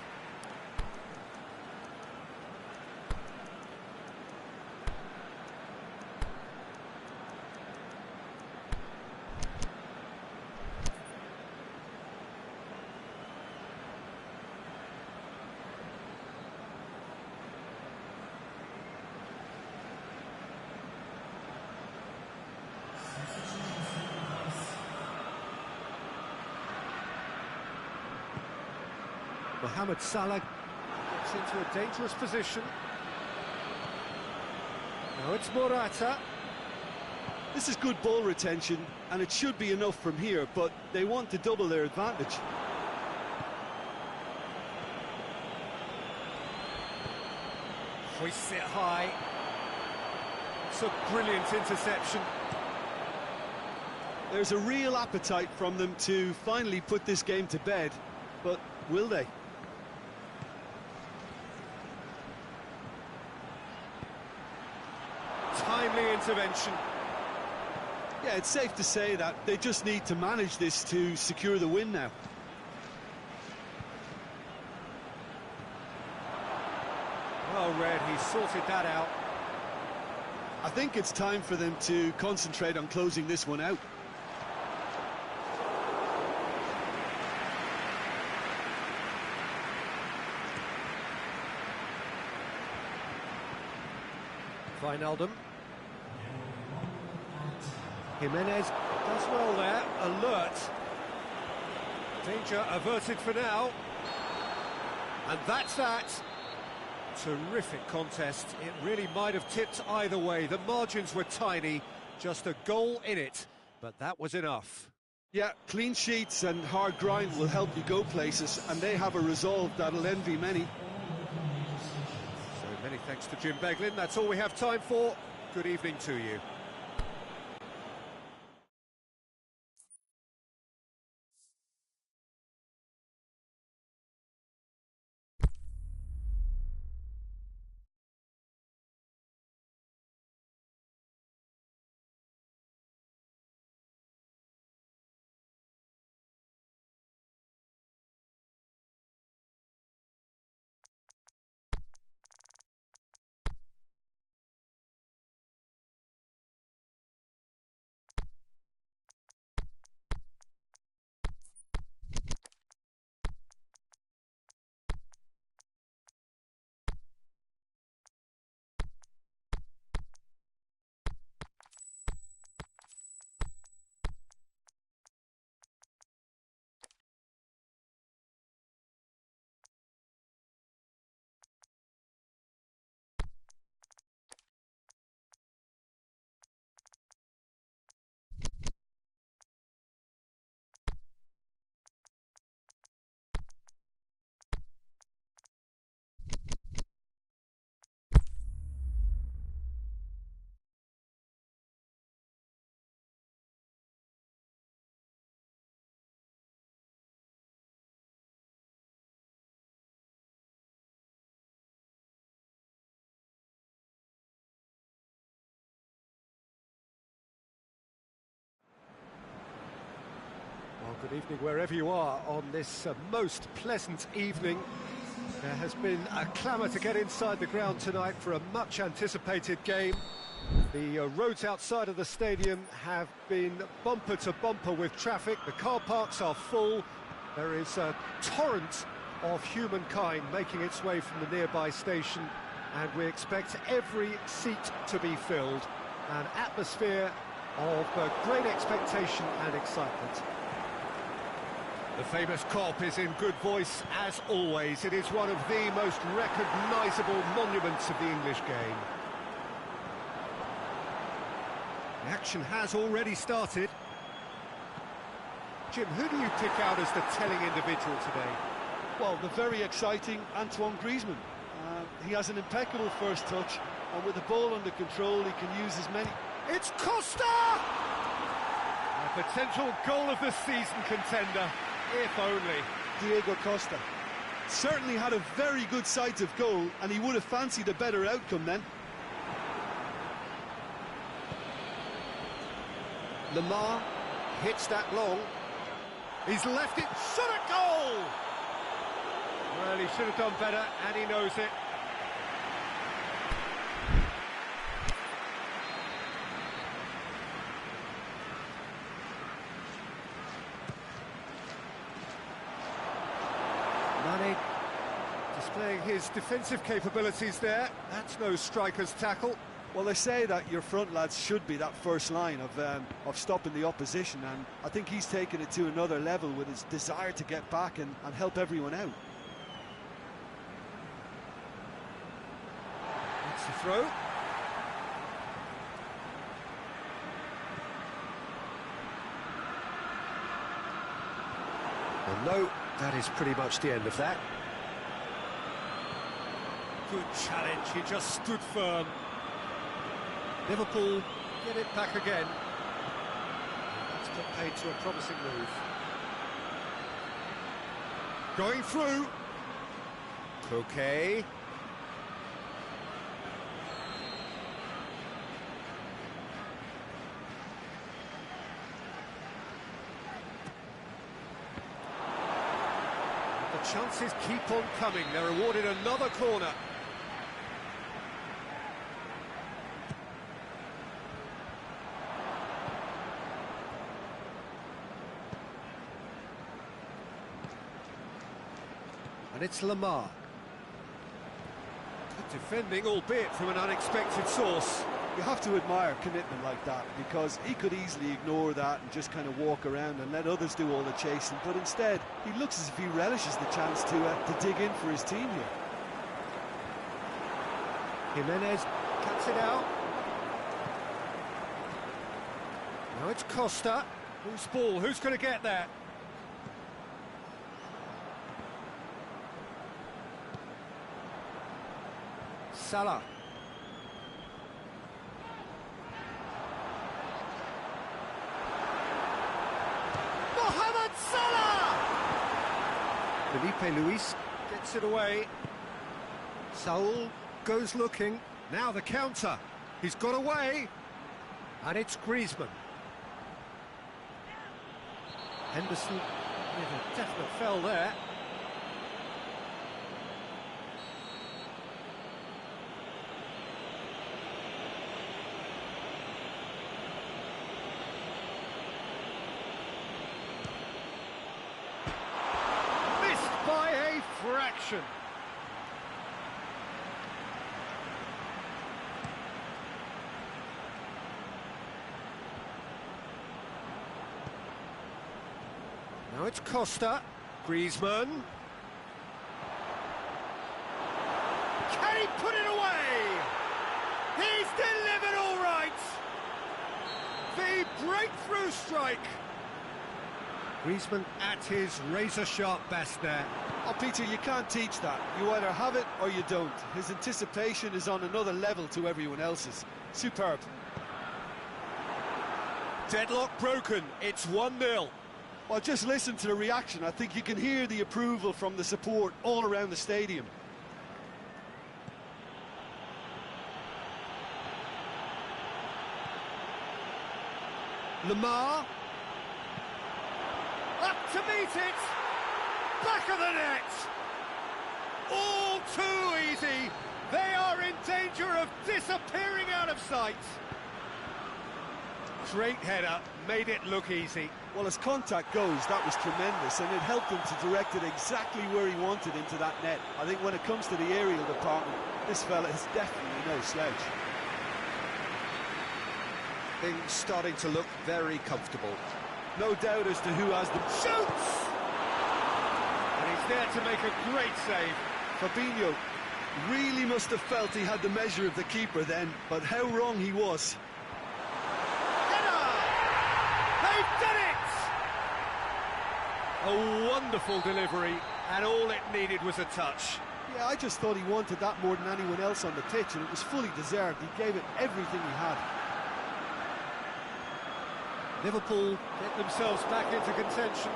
Mohamed Salah gets into a dangerous position. Now it's Morata. This is good ball retention, and it should be enough from here, but they want to double their advantage. Hoists it high. It's a brilliant interception. There's a real appetite from them to finally put this game to bed, but will they? Timely intervention. Yeah, it's safe to say that they just need to manage this to secure the win now. Well read, he sorted that out. I think it's time for them to concentrate on closing this one out. Wijnaldum. Jimenez does well there, alert. Danger averted for now. And that's that. Terrific contest. It really might have tipped either way. The margins were tiny, just a goal in it, but that was enough. Yeah, clean sheets and hard grind will help you go places, and they have a resolve that'll envy many. So many thanks to Jim Beglin. That's all we have time for. Good evening to you. Well, good evening wherever you are on this most pleasant evening. There has been a clamour to get inside the ground tonight for a much-anticipated game. The roads outside of the stadium have been bumper to bumper with traffic. The car parks are full. There is a torrent of humankind making its way from the nearby station and we expect every seat to be filled. An atmosphere of great expectation and excitement. The famous Kop is in good voice as always. It is one of the most recognisable monuments of the English game. The action has already started. Jim, who do you pick out as the telling individual today? Well, the very exciting Antoine Griezmann. He has an impeccable first touch, and with the ball under control, he can use as many... It's Costa! A potential goal of the season contender, if only. Diego Costa certainly had a very good sight of goal, and he would have fancied a better outcome then. Lamar hits that long. He's left it, shot a goal! Well, he should have done better, and he knows it. Mane displaying his defensive capabilities there. That's no striker's tackle. Well, they say that your front lads should be that first line of stopping the opposition, and I think he's taken it to another level with his desire to get back and help everyone out. That's the throw. Well, no, that is pretty much the end of that. Good challenge, he just stood firm. Liverpool get it back again. That's put paid to a promising move. Going through. Koke. The chances keep on coming. They're awarded another corner. And it's Lamar. Good defending, albeit from an unexpected source. You have to admire commitment like that, because he could easily ignore that and just kind of walk around and let others do all the chasing, but instead he looks as if he relishes the chance to dig in for his team here. Jimenez cuts it out. Now it's Costa. Who's ball? Who's going to get that? Salah. Mohamed Salah! Felipe Luis gets it away. Saul goes looking. Now the counter. He's got away. And it's Griezmann. Henderson with a definite foul there. By a fraction. Now it's Costa. Griezmann. Can he put it away? He's delivered all right. The breakthrough strike. Griezmann at his razor-sharp best there. Oh, Peter, you can't teach that. You either have it or you don't. His anticipation is on another level to everyone else's. Superb. Deadlock broken. It's 1-0. Well, just listen to the reaction. I think you can hear the approval from the support all around the stadium. Lamar. Up to meet it. Back of the net. All too easy. They are in danger of disappearing out of sight. Straight header, made it look easy. Well, as contact goes, that was tremendous, and it helped him to direct it exactly where he wanted into that net. I think when it comes to the aerial department, this fella is definitely no slouch. Things starting to look very comfortable. No doubt as to who has the... Shoots! And he's there to make a great save. Fabinho really must have felt he had the measure of the keeper then, but how wrong he was. Header! They've done it! A wonderful delivery, and all it needed was a touch. Yeah, I just thought he wanted that more than anyone else on the pitch, and it was fully deserved. He gave it everything he had. Liverpool get themselves back into contention.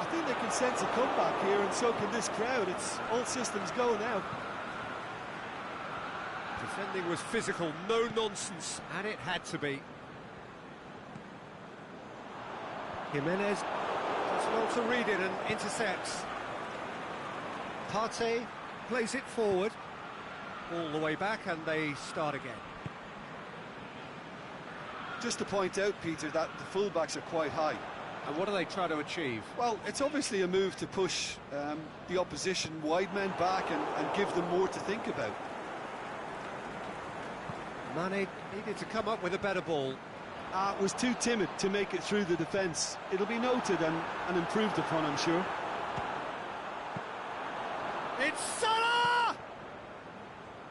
I think they can sense a comeback here, and so can this crowd. It's all systems go now. Defending was physical, no nonsense, and it had to be. Jimenez does well to read it and intercepts. Partey plays it forward, all the way back, and they start again. Just to point out, Peter, that the fullbacks are quite high. And what are they trying to achieve? Well, it's obviously a move to push the opposition wide men back and give them more to think about. Mane needed to come up with a better ball. Was too timid to make it through the defence. It'll be noted and improved upon, I'm sure. It's Salah!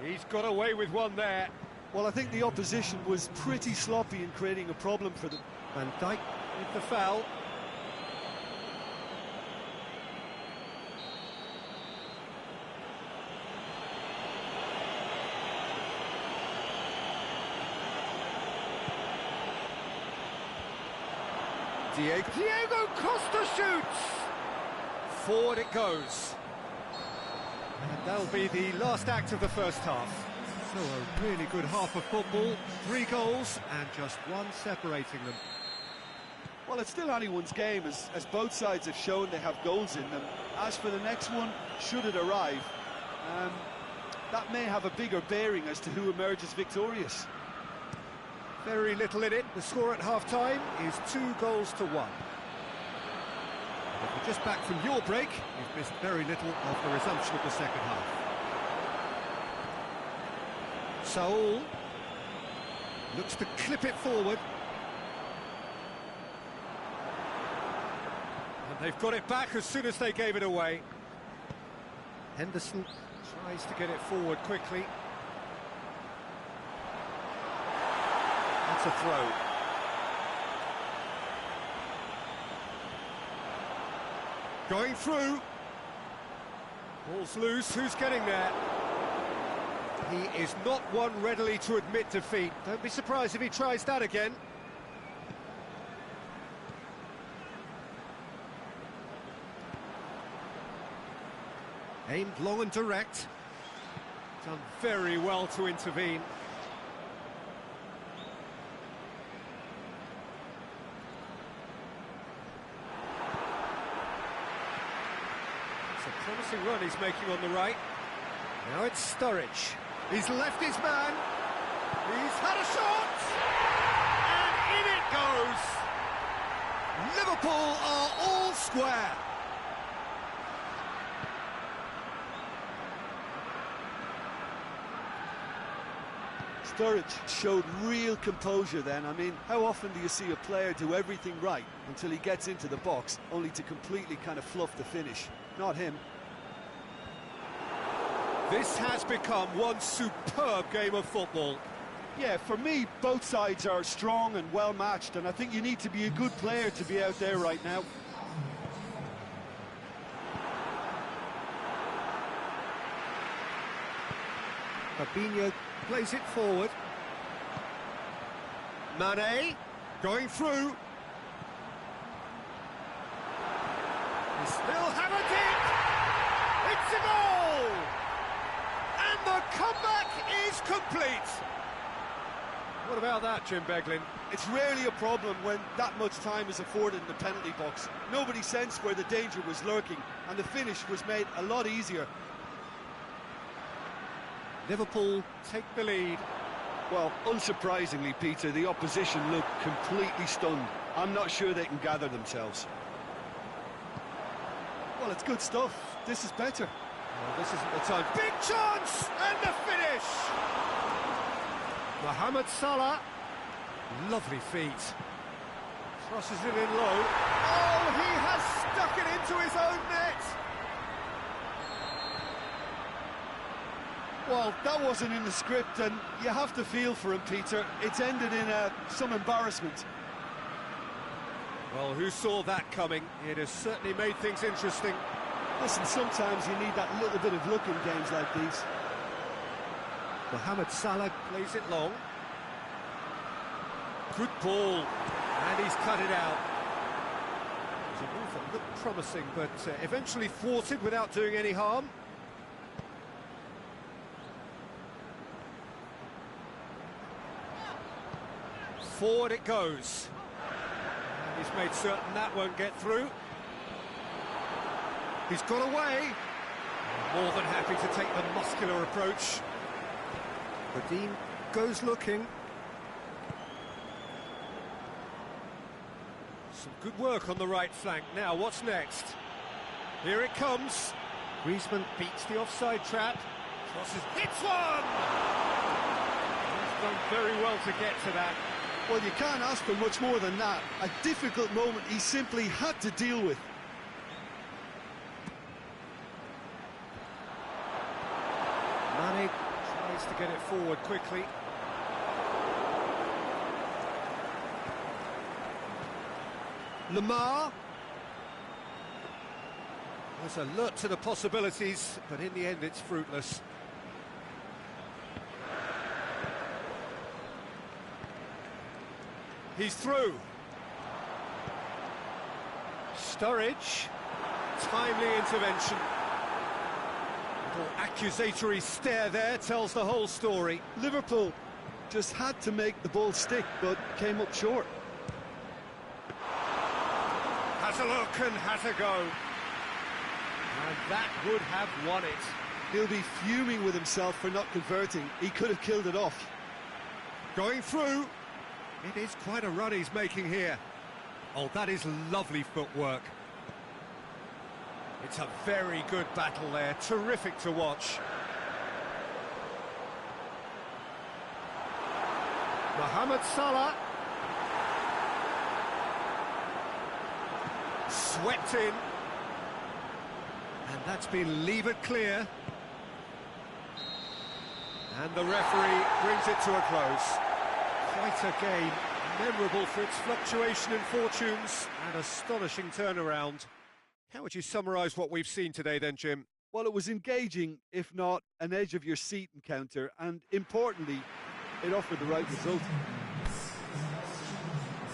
He's got away with one there. Well, I think the opposition was pretty sloppy in creating a problem for them. Van Dijk with the foul. Diego Costa shoots! Forward it goes. And that'll be the last act of the first half. So a really good half of football, 3 goals and just one separating them. Well, it's still anyone's game, as both sides have shown they have goals in them. As for the next one, should it arrive, that may have a bigger bearing as to who emerges victorious. Very little in it. The score at half-time is 2-1. If you're just back from your break, you've missed very little of the resumption of the second half. Saul looks to clip it forward. And they've got it back as soon as they gave it away. Henderson tries to get it forward quickly. That's a throw. Going through. Ball's loose. Who's getting there? He is not one readily to admit defeat. Don't be surprised if he tries that again. Aimed long and direct. Done very well to intervene. It's a promising run he's making on the right. Now it's Sturridge. He's left his man. He's had a shot. And in it goes. Liverpool are all square. Sturridge showed real composure then. I mean, how often do you see a player do everything right until he gets into the box, only to completely kind of fluff the finish? Not him. This has become one superb game of football. Yeah, for me, both sides are strong and well matched, and I think you need to be a good player to be out there right now. Fabinho plays it forward. Mane going through. He still hammered it. It's a goal. And the comeback is complete. What about that, Jim Beglin? It's rarely a problem when that much time is afforded in the penalty box. Nobody sensed where the danger was lurking, and the finish was made a lot easier. Liverpool take the lead. Well, unsurprisingly, Peter, the opposition look completely stunned. I'm not sure they can gather themselves. Well, it's good stuff. This is better. Well, this isn't the time. Big chance! And the finish! Mohamed Salah. Lovely feet. Crosses it in low. Oh, he has stuck it into his own net! Well, that wasn't in the script, and you have to feel for him, Peter. It's ended in some embarrassment. Well, who saw that coming? It has certainly made things interesting. Listen, sometimes you need that little bit of luck in games like these. Mohamed Salah plays it long. Good ball, and he's cut it out. It was a move that looked promising, but eventually thwarted without doing any harm. Forward it goes. And he's made certain that won't get through. He's got away. More than happy to take the muscular approach. Badin goes looking. Some good work on the right flank. Now, what's next? Here it comes. Griezmann beats the offside trap. Crosses, hits one! He's done very well to get to that. Well, you can't ask for much more than that. A difficult moment he simply had to deal with. Mane tries to get it forward quickly. Lamar. There's alert to the possibilities, but in the end it's fruitless. He's through. Sturridge. Timely intervention. Little accusatory stare there tells the whole story. Liverpool just had to make the ball stick, but came up short. Has a look and has a go. And that would have won it. He'll be fuming with himself for not converting. He could have killed it off. Going through. It is quite a run he's making here. Oh, that is lovely footwork. It's a very good battle there. Terrific to watch. Mohamed Salah. Swept in. And that's been levered clear. And the referee brings it to a close. Quite a game, memorable for its fluctuation in fortunes and astonishing turnaround. How would you summarise what we've seen today then, Jim? Well, it was engaging, if not an edge-of-your-seat encounter, and importantly, it offered the right result.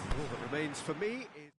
All that remains for me is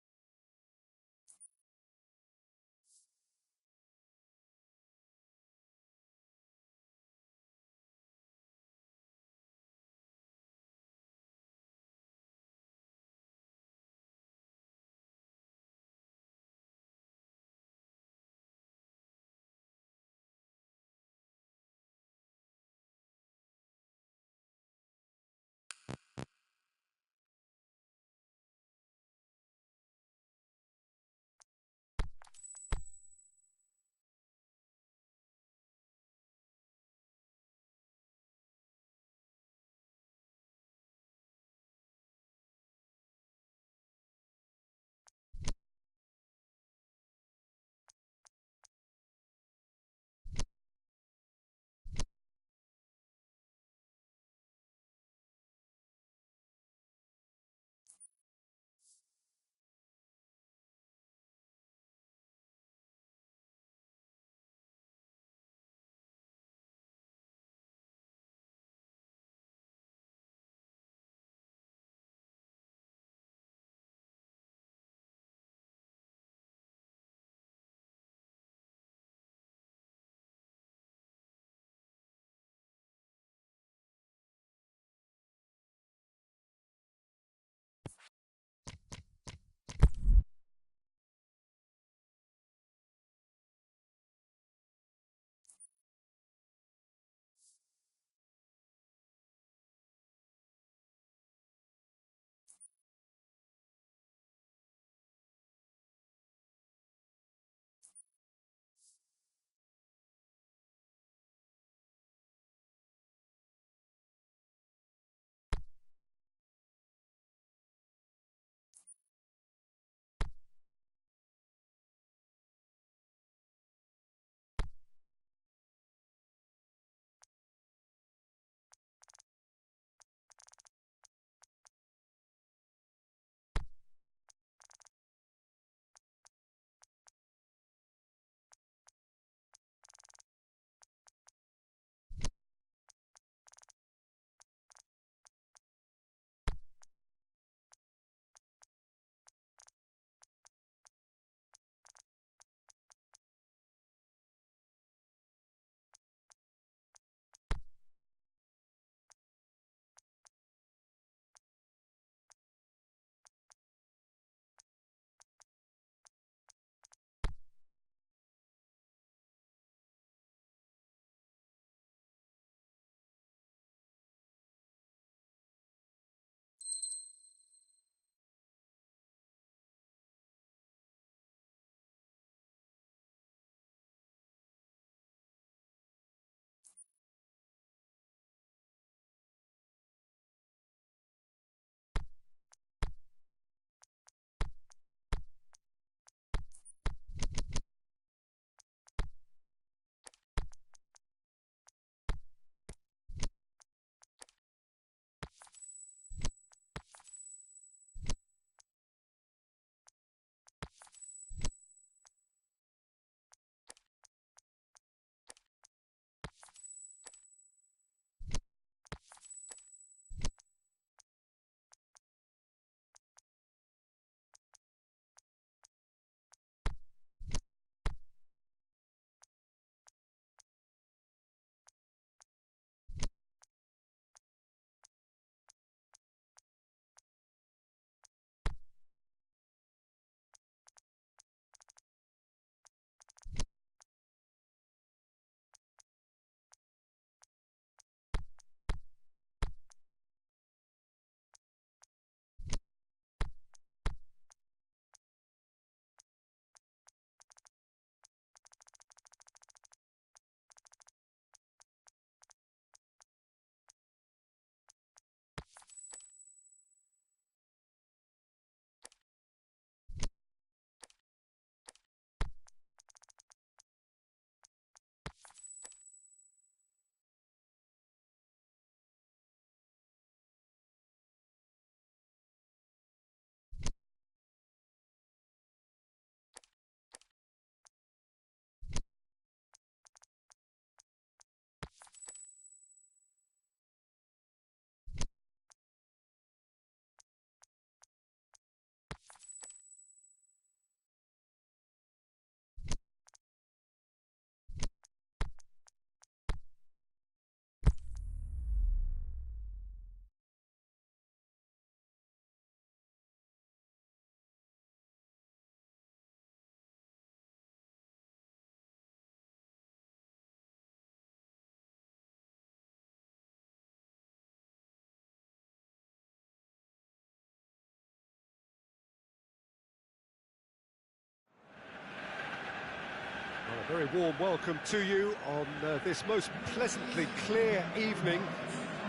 Very warm welcome to you on this most pleasantly clear evening.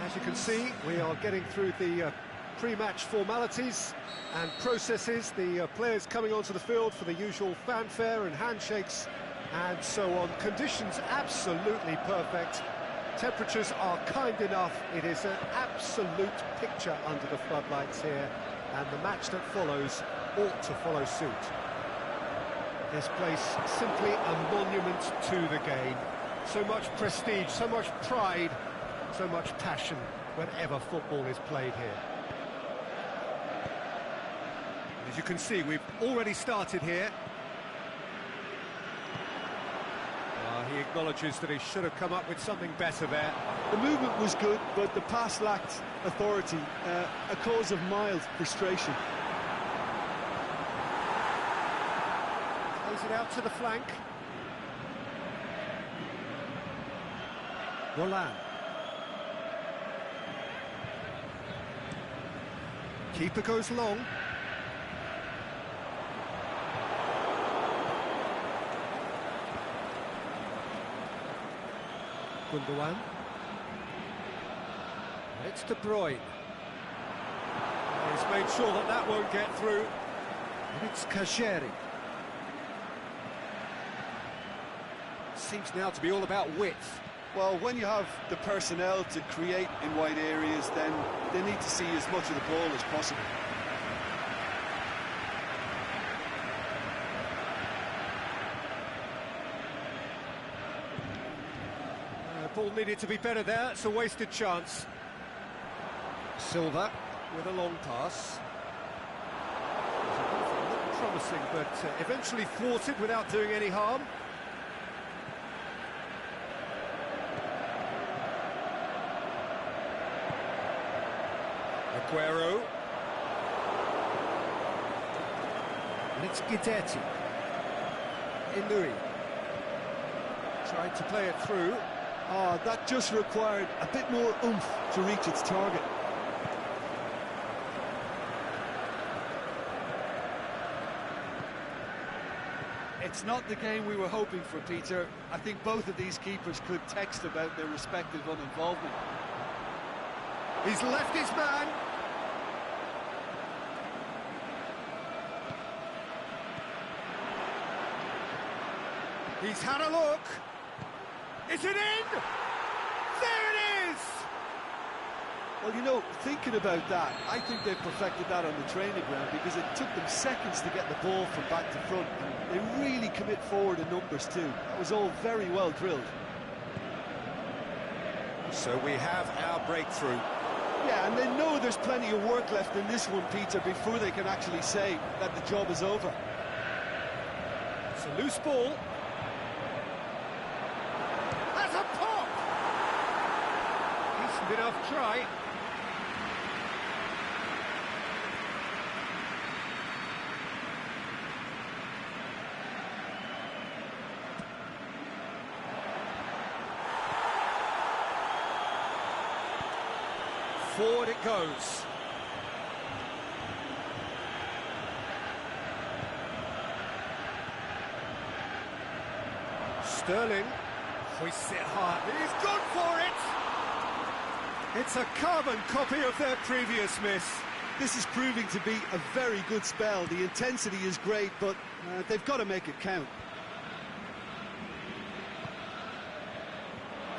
As you can see, we are getting through the pre-match formalities and processes. The players coming onto the field for the usual fanfare and handshakes and so on. Conditions absolutely perfect. Temperatures are kind enough. It is an absolute picture under the floodlights here, and the match that follows ought to follow suit. This place simply a monument to the game. So much prestige, so much pride, so much passion whenever football is played here. As you can see, we've already started here. He acknowledges that he should have come up with something better there. The movement was good, but the pass lacked authority, a cause of mild frustration. Plays it out to the flank. Roland. Keeper goes long. Gundogan. It's De Bruyne. He's made sure that that won't get through. And it's Kajeri. Seems now to be all about width. Well, when you have the personnel to create in wide areas, then they need to see as much of the ball as possible. Ball needed to be better there. It's a wasted chance. Silva with a long pass. Looked promising, but eventually thwarted without doing any harm. Aguero. And it's Guidetti. Inui. Tried to play it through. Oh, that just required a bit more oomph to reach its target. It's not the game we were hoping for, Peter. I think both of these keepers could text about their respective uninvolvement. He's left his man. He's had a look. Is it in? There it is! Well, you know, thinking about that, I think they've perfected that on the training ground because it took them seconds to get the ball from back to front. And they really commit forward in numbers too. That was all very well drilled. So we have our breakthrough. Yeah, and they know there's plenty of work left in this one, Peter, before they can actually say that the job is over. It's a loose ball. That's a pop! Decent enough try. Forward it goes. Sterling hoists it hard. He's gone for it! It's a carbon copy of their previous miss. This is proving to be a very good spell. The intensity is great, but they've got to make it count.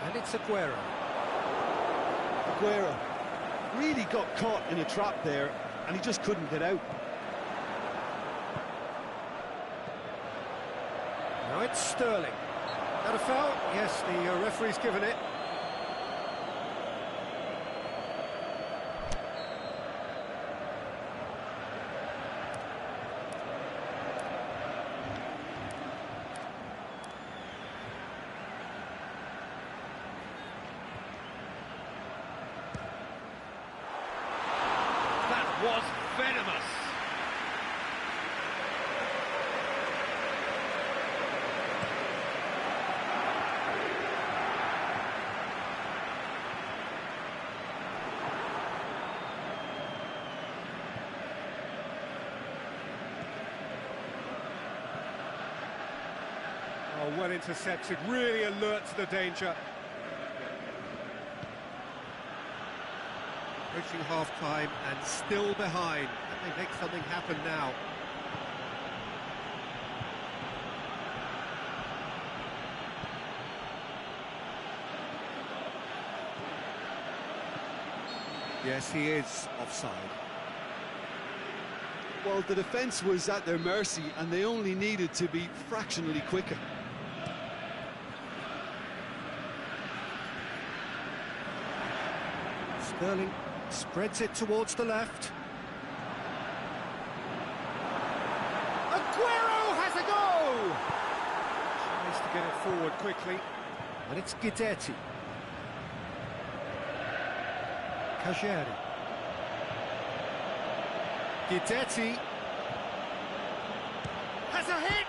And it's Aguero. Aguero really got caught in a trap there, and he just couldn't get out. Now it's Sterling. That a foul? Yes, the referee's given it. That was venomous. Oh, well intercepted, really alert to the danger. Approaching half-time and still behind. Can they make something happen now? Yes, he is offside. Well, the defence was at their mercy and they only needed to be fractionally quicker. Sterling spreads it towards the left. Aguero has a go! Tries to get it forward quickly. And it's Guidetti. Caggieri. Guidetti has a hit!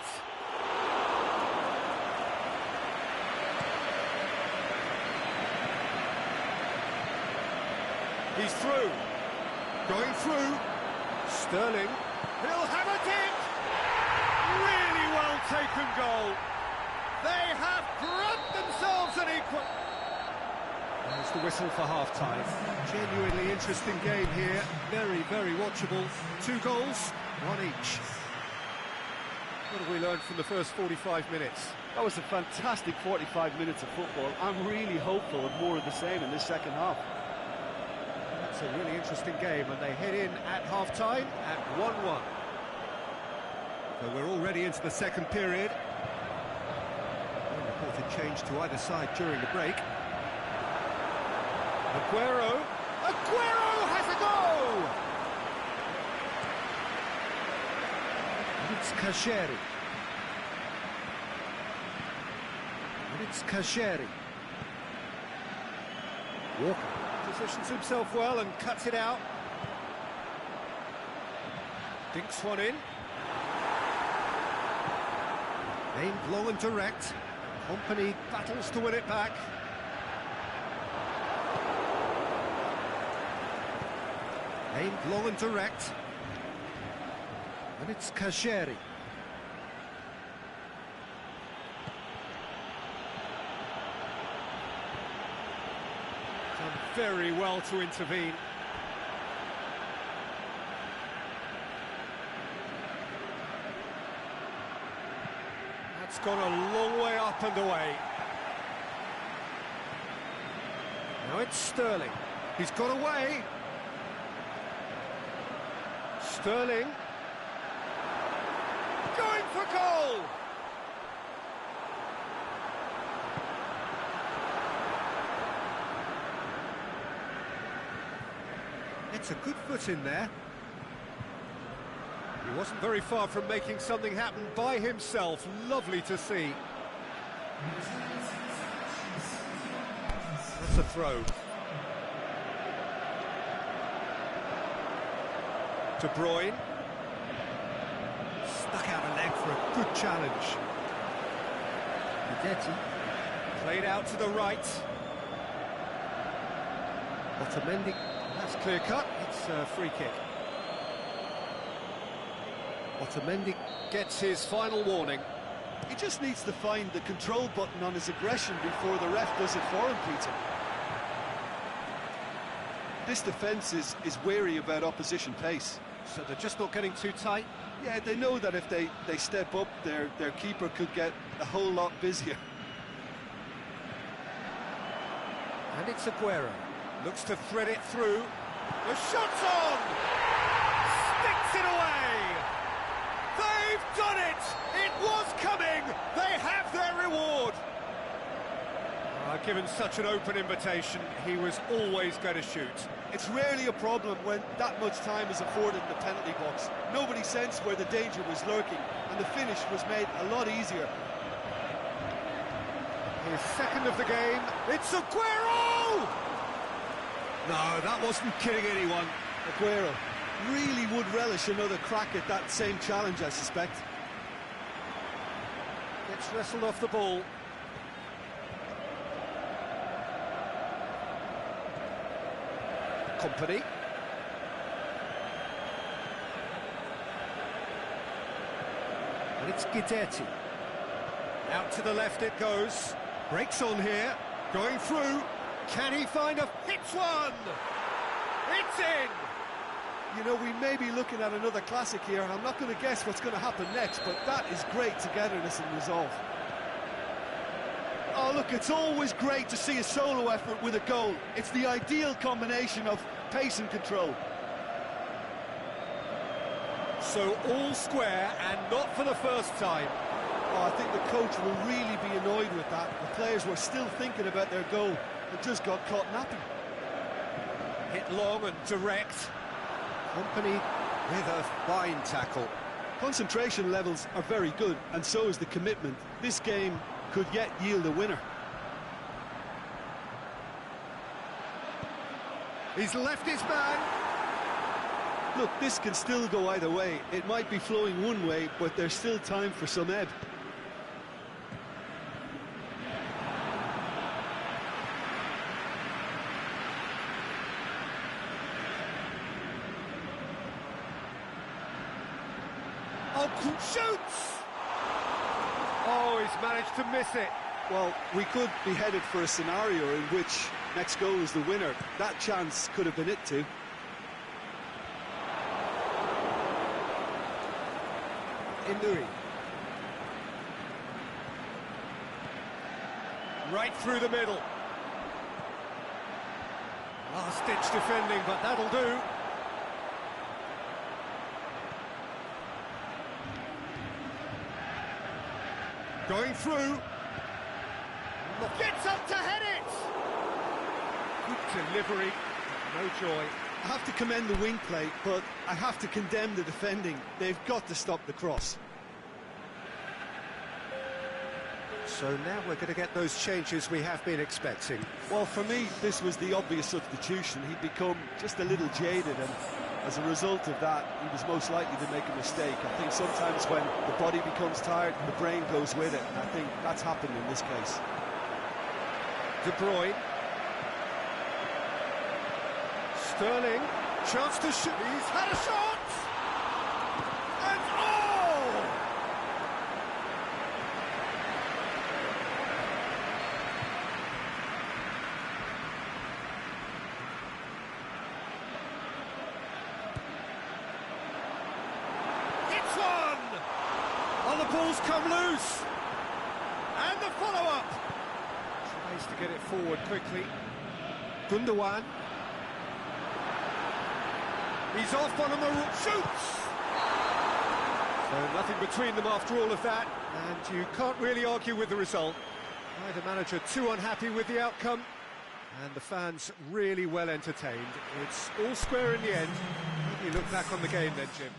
He's through. Going through. Sterling. He'll have a dip! Really well taken goal. They have grabbed themselves an equal. There's the whistle for half-time. Genuinely interesting game here. Very, very watchable. 2 goals, 1 each. What have we learned from the first 45 minutes? That was a fantastic 45 minutes of football. I'm really hopeful of more of the same in this second half. That's a really interesting game, and they head in at half-time at 1-1. So we're already into the second period. No reported change to either side during the break. Aguero has a go! And it's Caggieri. And it's Caggieri. Walker positions himself well and cuts it out. Dinks one in. Aimed long and direct. Kompany battles to win it back. Aimed long and direct. And it's Caggieri. Done very well to intervene. That's gone a long way up and away. Now it's Sterling. He's got away. Sterling going for goal! It's a good foot in there. He wasn't very far from making something happen by himself. Lovely to see. That's a throw. De Bruyne. Stuck out a leg for a good challenge. Guidetti. Played out to the right. Otamendi. That's clear cut. It's a free kick. Otamendi gets his final warning. He just needs to find the control button on his aggression before the ref does it for him, Peter. This defence is wary about opposition pace. So they're just not getting too tight? Yeah, they know that if they step up, their keeper could get a whole lot busier. And it's Aguero. Looks to thread it through. The shot's on! Sticks it away! They've done it! It was coming! They have their reward! Given such an open invitation, he was always going to shoot. It's rarely a problem when that much time is afforded in the penalty box. Nobody sensed where the danger was lurking, and the finish was made a lot easier. His second of the game, it's Aguero! No, that wasn't kidding anyone. Aguero really would relish another crack at that same challenge, I suspect. Gets wrestled off the ball. Kompany. And it's Guidetti. Out to the left it goes. Breaks on here. Going through. Can he find a... Hits one! It's in! You know, we may be looking at another classic here, and I'm not going to guess what's going to happen next, but that is great togetherness and resolve. Oh, look, it's always great to see a solo effort with a goal. It's the ideal combination of pace and control. So all square, and not for the first time. Oh, I think the coach will really be annoyed with that. The players were still thinking about their goal and just got caught napping. Hit long and direct. Company with a fine tackle. Concentration levels are very good, and so is the commitment. This game could yet yield a winner. He's left his man. Look, this can still go either way. It might be flowing one way, but there's still time for some ebb. Oh, shoots! Oh, he's managed to miss it. Well, we could be headed for a scenario in which next goal is the winner. That chance could have been it too. Inui. Right through the middle. Last-ditch defending, but that'll do. Going through. Gets up to head it! Good delivery, no joy. I have to commend the wing play, but I have to condemn the defending. They've got to stop the cross. So now we're going to get those changes we have been expecting. Well, for me, this was the obvious substitution. He'd become just a little jaded, and as a result of that, he was most likely to make a mistake. I think sometimes when the body becomes tired, the brain goes with it, and I think that's happened in this case. De Bruyne. Sterling, chance to shoot. He's had a shot! And oh! Hits one! Oh, the ball's come loose! And the follow-up! Tries to get it forward quickly. Gundogan. He's off on a shoots! So nothing between them after all of that, and you can't really argue with the result. Neither manager too unhappy with the outcome, and the fans really well entertained. It's all square in the end. How do you look back on the game then, Jim?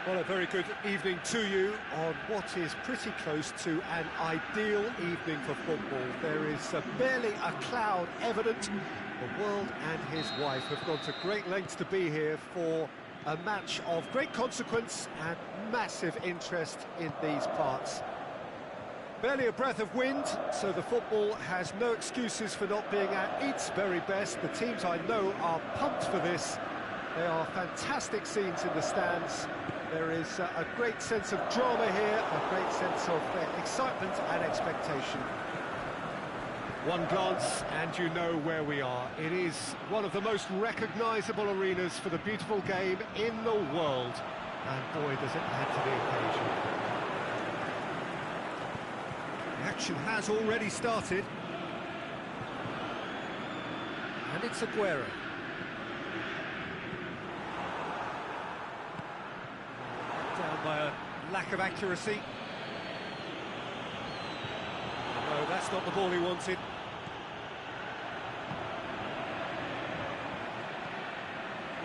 Well, a very good evening to you on what is pretty close to an ideal evening for football. There is barely a cloud evident. The world and his wife have gone to great lengths to be here for a match of great consequence and massive interest in these parts. Barely a breath of wind, so the football has no excuses for not being at its very best. The teams I know are pumped for this. There are fantastic scenes in the stands. There is a great sense of drama here, a great sense of excitement and expectation. One glance and you know where we are. It is one of the most recognisable arenas for the beautiful game in the world. And boy, does it add to the occasion. The action has already started. And it's Aguero. Down by a lack of accuracy. No, that's not the ball he wanted.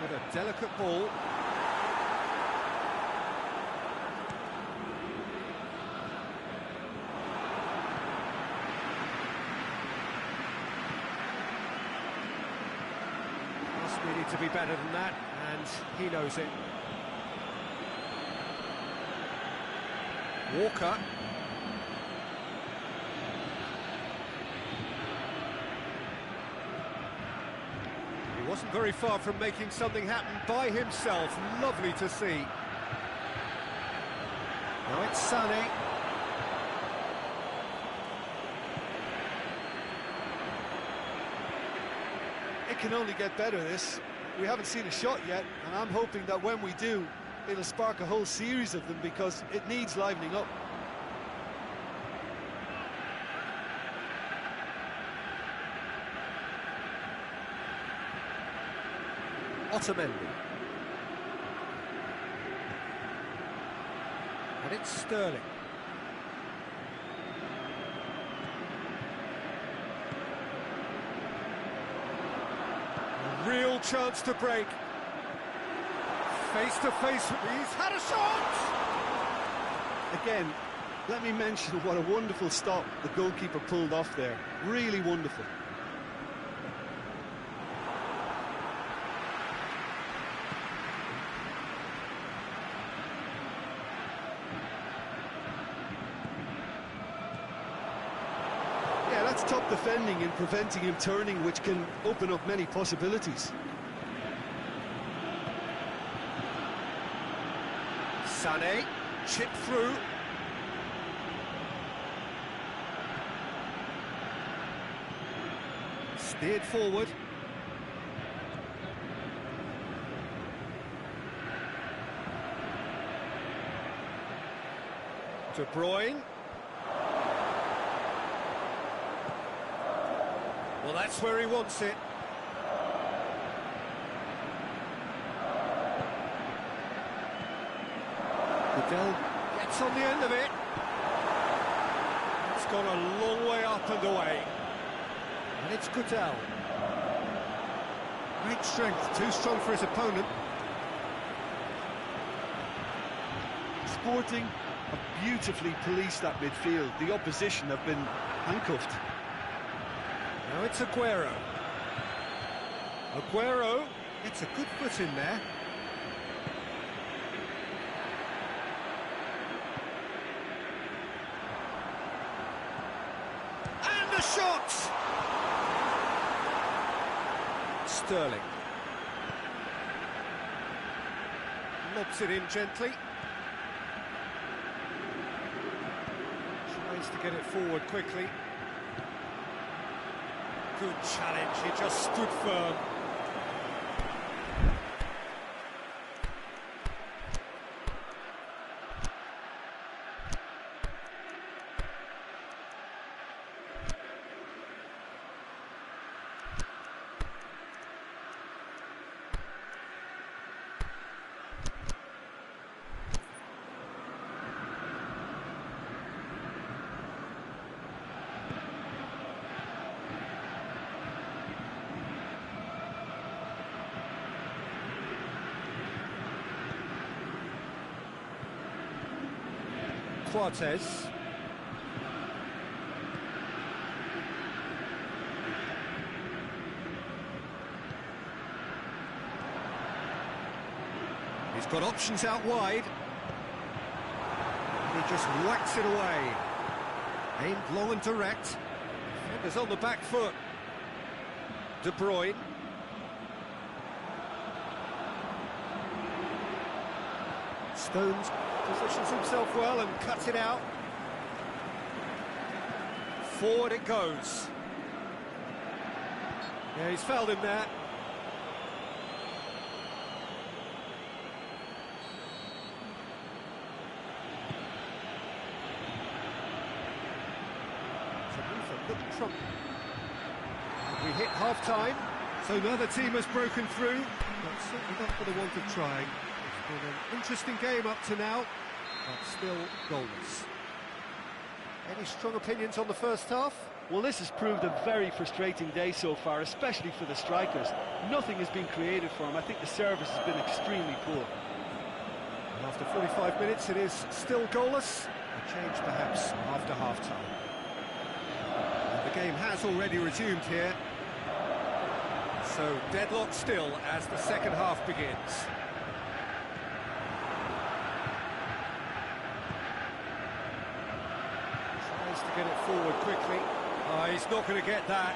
With a delicate ball. Must needed to be better than that, and he knows it. Walker. He wasn't very far from making something happen by himself. Lovely to see. Now it's Sané. It can only get better, this. We haven't seen a shot yet, and I'm hoping that when we do, it'll spark a whole series of them, because it needs livening up. Otamendi. And it's Sterling. A real chance to break. Face to face, he's had a shot! Again, let me mention what a wonderful stop the goalkeeper pulled off there. Really wonderful. Yeah, that's top defending and preventing him turning, which can open up many possibilities. Sané, chip through. Steered forward. De Bruyne. Well, that's where he wants it. Goodell gets on the end of it. It's gone a long way up and away. And it's Goodell. Great strength, too strong for his opponent. Sporting have beautifully policed that midfield. The opposition have been handcuffed. Now it's Aguero. Aguero gets a good foot in there. And the shot! Sterling. Lobs it in gently. Tries to get it forward quickly. Good challenge, he just stood firm. Quartes. He's got options out wide. And he just whacks it away. Aimed long and direct. Defenders on the back foot. De Bruyne. Stones positions himself well and cuts it out. Forward it goes. Yeah, he's fouled him there. Little trump. We hit half-time, so another team has broken through, but certainly not for the want of trying. It's been an interesting game up to now, but still goalless. Any strong opinions on the first half? Well, this has proved a very frustrating day so far, especially for the strikers. Nothing has been created for them. I think the service has been extremely poor. And after 45 minutes, it is still goalless. A change perhaps after half-time. The game has already resumed here, so deadlock still as the second half begins. Tries to get it forward quickly. Oh, he's not going to get that.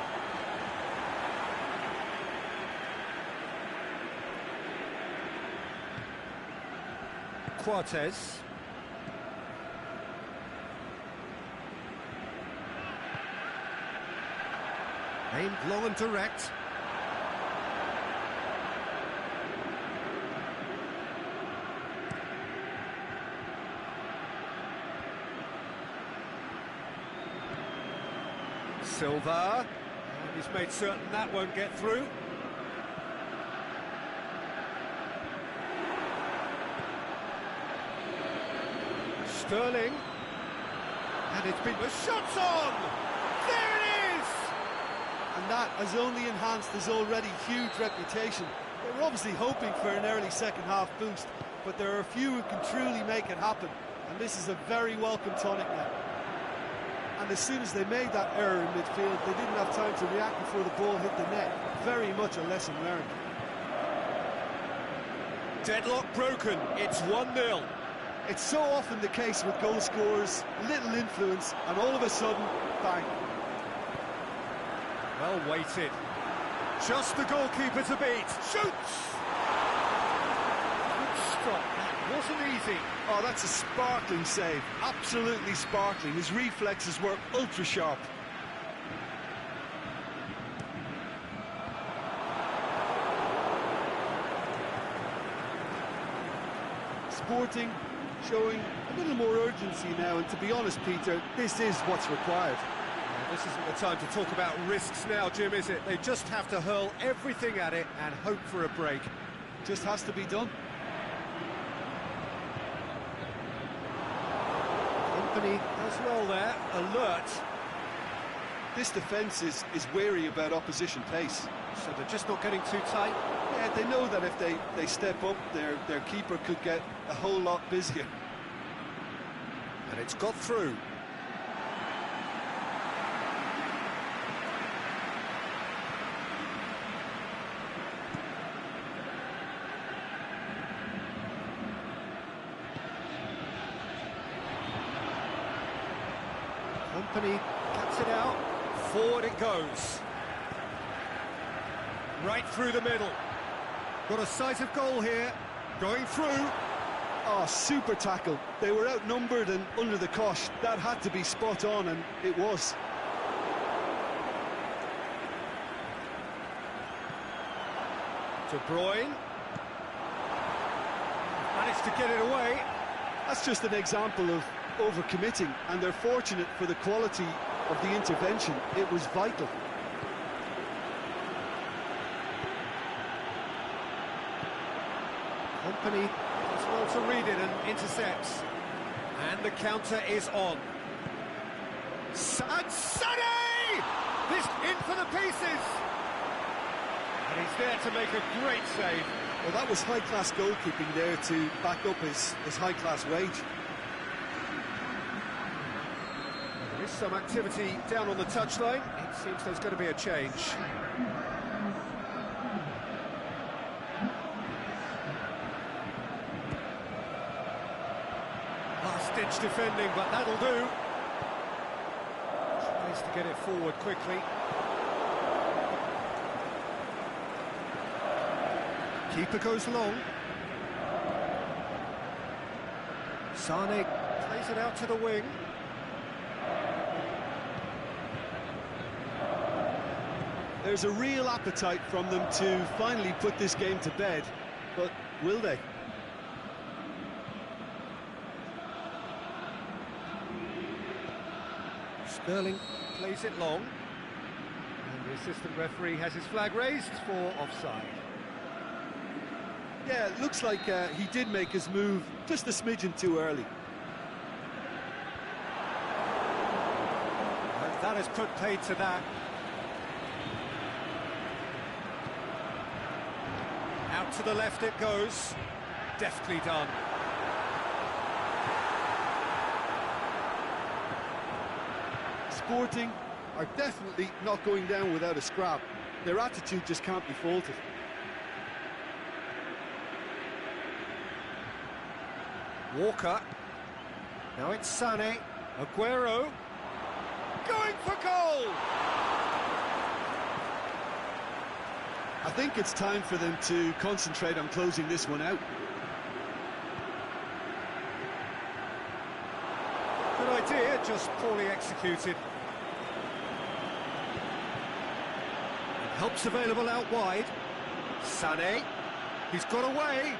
Quartes. Aimed long and direct. Silva. And he's made certain that won't get through. Sterling. And it's been... The shot's on! There it is! And that has only enhanced his already huge reputation. They were obviously hoping for an early second-half boost, but there are a few who can truly make it happen, and this is a very welcome tonic now. And as soon as they made that error in midfield, they didn't have time to react before the ball hit the net. Very much a lesson learned. Deadlock broken, it's 1-0. It's so often the case with goal scorers, little influence, and all of a sudden, bang. Well weighted. Just the goalkeeper to beat. Shoots! Good stop. That wasn't easy. Oh, that's a sparkling save. Absolutely sparkling. His reflexes were ultra sharp. Sporting showing a little more urgency now, and to be honest, Peter, this is what's required. This isn't the time to talk about risks now, Jim, is it? They just have to hurl everything at it and hope for a break. Just has to be done. Company as well there, alert. This defence is wary about opposition pace. So they're just not getting too tight? Yeah, they know that if they step up, their keeper could get a whole lot busier. And it's got through. Company cuts it out, forward it goes. Right through the middle. Got a sight of goal here, going through. Oh, super tackle. They were outnumbered and under the cosh. That had to be spot on, and it was. De Bruyne. Managed to get it away. That's just an example of overcommitting, and they're fortunate for the quality of the intervention. It was vital. Company does well to read it and intercepts. And the counter is on. And Sané! This in for the pieces! And he's there to make a great save. Well, that was high-class goalkeeping there to back up his high-class wage. There is some activity down on the touchline. It seems there's going to be a change. Last-ditch defending, but that'll do. Tries to get it forward quickly. Keeper goes long. Sane plays it out to the wing. There's a real appetite from them to finally put this game to bed, but will they? Sterling plays it long. And the assistant referee has his flag raised for offside. Yeah, it looks like he did make his move just a smidgen too early. And that has put paid to that. Out to the left it goes. Deftly done. Sporting are definitely not going down without a scrap. Their attitude just can't be faulted. Walker. Now it's Sane. Aguero. Going for goal! I think it's time for them to concentrate on closing this one out. Good idea, just poorly executed. Help's available out wide. Sane. He's got away.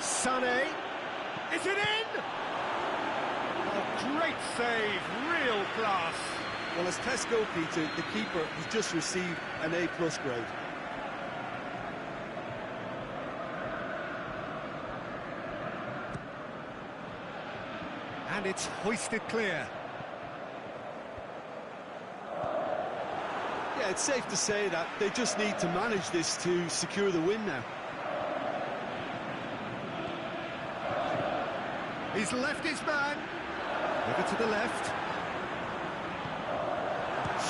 Sane. Is it in? Oh, great save, real class. Well, as test goalkeeper, the keeper has just received an A+ grade. And it's hoisted clear. Yeah, it's safe to say that they just need to manage this to secure the win now. He's left his man. Over to the left.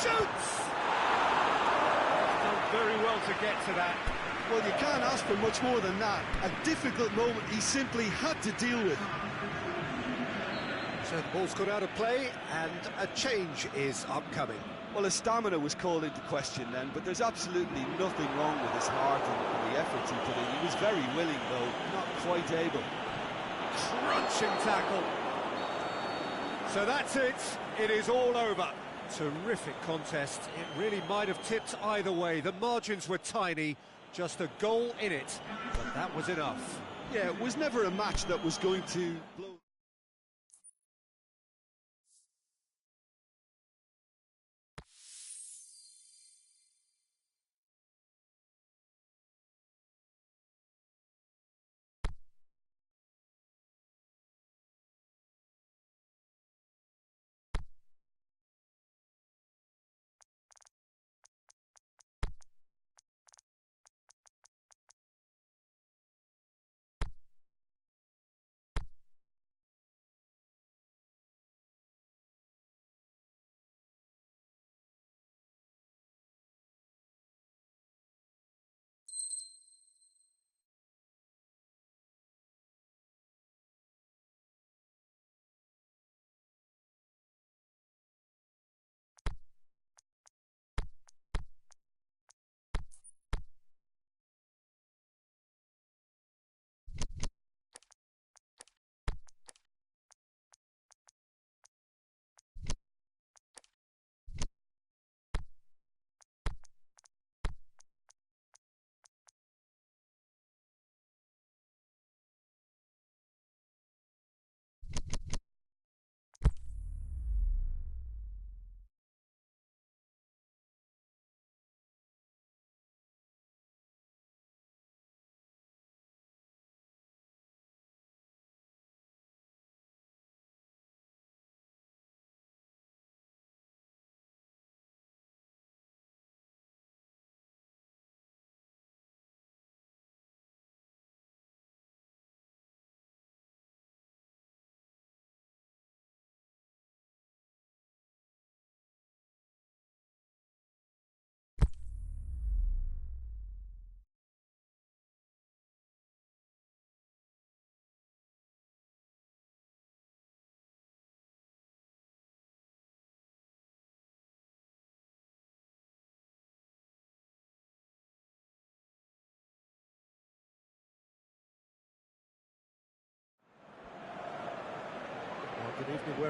Shoots! Done very well to get to that. Well, you can't ask for much more than that. A difficult moment he simply had to deal with. So the ball's got out of play, and a change is upcoming. Well, his stamina was called into question then, but there's absolutely nothing wrong with his heart and the effort he put in. He was very willing, though, not quite able. Crunching tackle. So that's it. It is all over. Terrific contest. It really might have tipped either way. The margins were tiny, just a goal in it, but that was enough. Yeah, it was never a match that was going to blow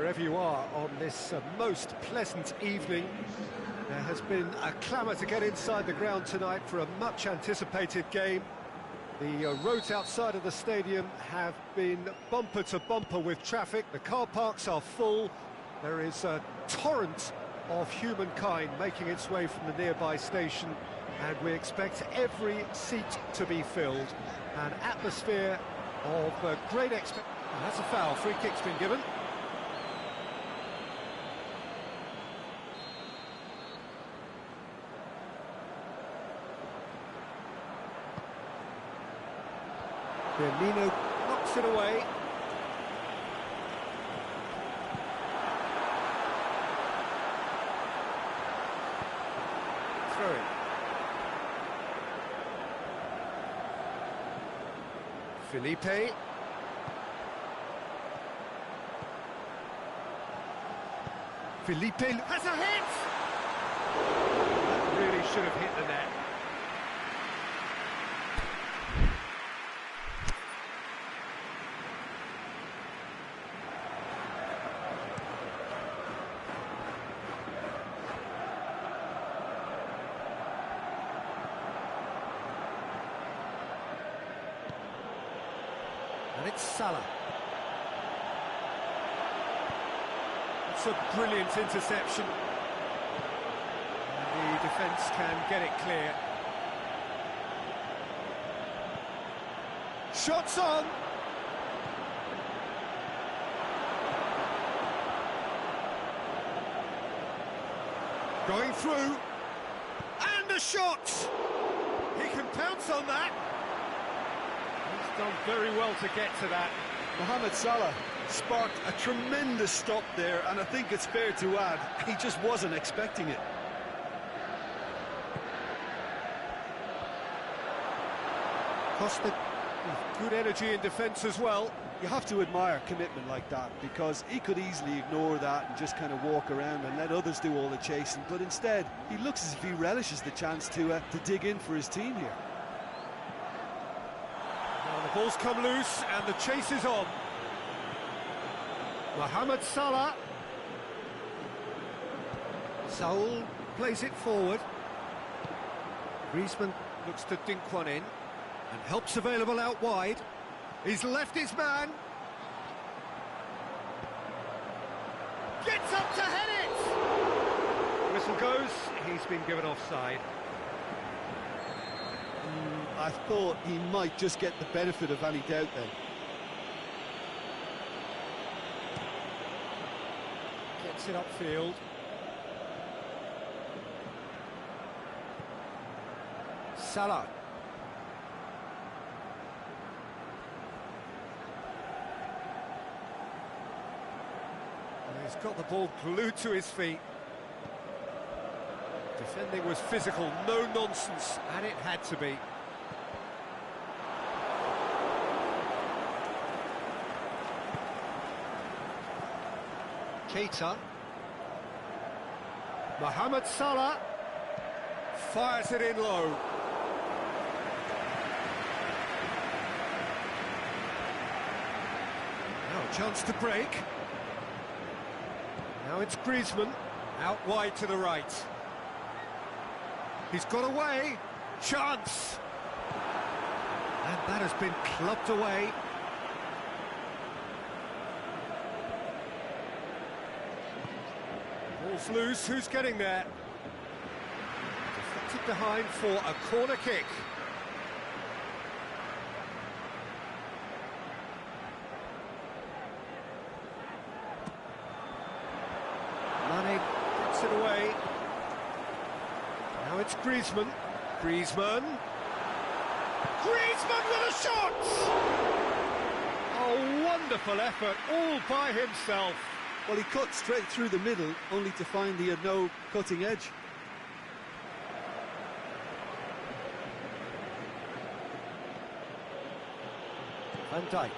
wherever you are on this most pleasant evening. There has been a clamour to get inside the ground tonight for a much-anticipated game. The roads outside of the stadium have been bumper to bumper with traffic. The car parks are full. There is a torrent of humankind making its way from the nearby station, and we expect every seat to be filled. An atmosphere of great expectation. That's a foul. Free kick's been given. Firmino knocks it away. Throw it. Felipe. Felipe has a hit! That really should have hit the net. And it's Salah. It's a brilliant interception. And the defence can get it clear. Shots on! Going through. And a shot! He can pounce on that. He's done very well to get to that. Mohamed Salah sparked a tremendous stop there, and I think it's fair to add, he just wasn't expecting it. Costa with good energy in defence as well. You have to admire commitment like that, because he could easily ignore that and just kind of walk around and let others do all the chasing, but instead he looks as if he relishes the chance to dig in for his team here. Now the ball's come loose and the chase is on. Mohamed Salah. Saul plays it forward. Griezmann looks to dink one in, and help's available out wide. He's left his man. Gets up to head it! Whistle goes, he's been given offside. I thought he might just get the benefit of any doubt then. Gets it upfield. Salah. He's got the ball glued to his feet. Defending was physical, no nonsense, and it had to be. Keita. Mohamed Salah fires it in low. Now a chance to break. Now it's Griezmann, out wide to the right. He's got away, chance! And that has been clubbed away. Ball's loose, who's getting there? Deflected behind for a corner kick. Mane gets it away. Now it's Griezmann. Griezmann. Griezmann with a shot! Oh, wonderful effort, all by himself. Well, he cut straight through the middle, only to find he had no cutting edge. Van Dijk.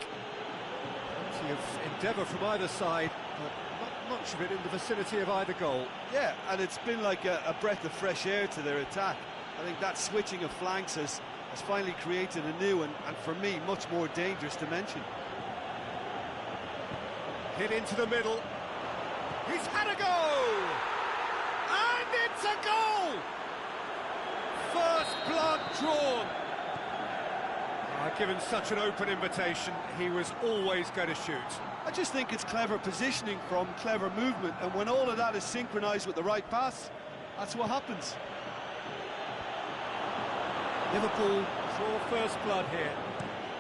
Plenty of endeavour from either side, but not much of it in the vicinity of either goal. Yeah, and it's been like a breath of fresh air to their attack. I think that switching of flanks has finally created a new and for me, much more dangerous dimension. Hit into the middle. He's had a go! And it's a goal! First blood drawn. Given such an open invitation, he was always going to shoot. I just think it's clever positioning from clever movement, and when all of that is synchronised with the right pass, that's what happens. Liverpool draw first blood here.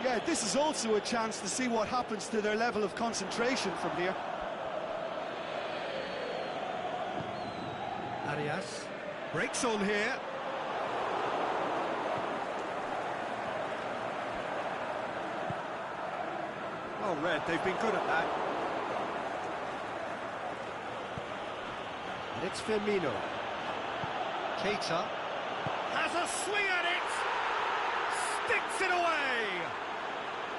Yeah, this is also a chance to see what happens to their level of concentration from here. Arias breaks on here. Well read, they've been good at that. And it's Firmino. Keita has a swing at it, sticks it away.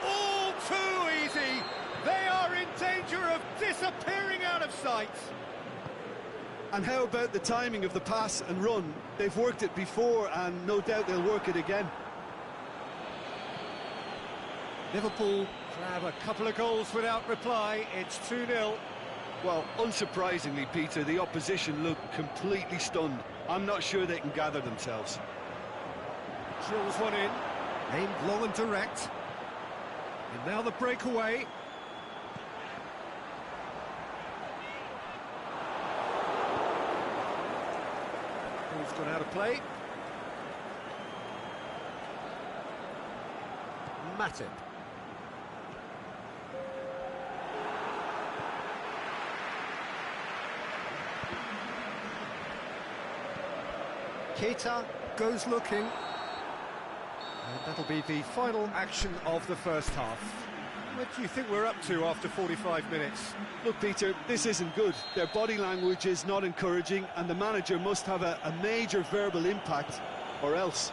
All too easy. They are in danger of disappearing out of sight. And how about the timing of the pass and run? They've worked it before, and no doubt they'll work it again. Liverpool grab a couple of goals without reply. It's 2-0. Well, unsurprisingly, Peter, the opposition look completely stunned. I'm not sure they can gather themselves. Drills one in, aimed long and direct. And now the breakaway. Ball's gone out of play. Matip. Keita goes looking, and that'll be the final action of the first half. What do you think we're up to after 45 minutes? Look, Peter, this isn't good. Their body language is not encouraging, and the manager must have a major verbal impact, or else.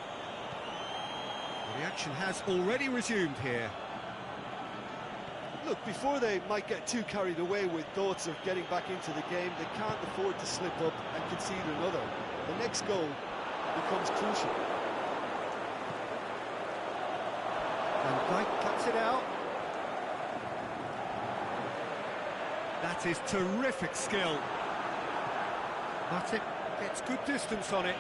The action has already resumed here. Look, before they might get too carried away with thoughts of getting back into the game, they can't afford to slip up and concede another. The next goal becomes crucial. Van Dijk cuts it out. That is terrific skill. Matip gets good distance on it.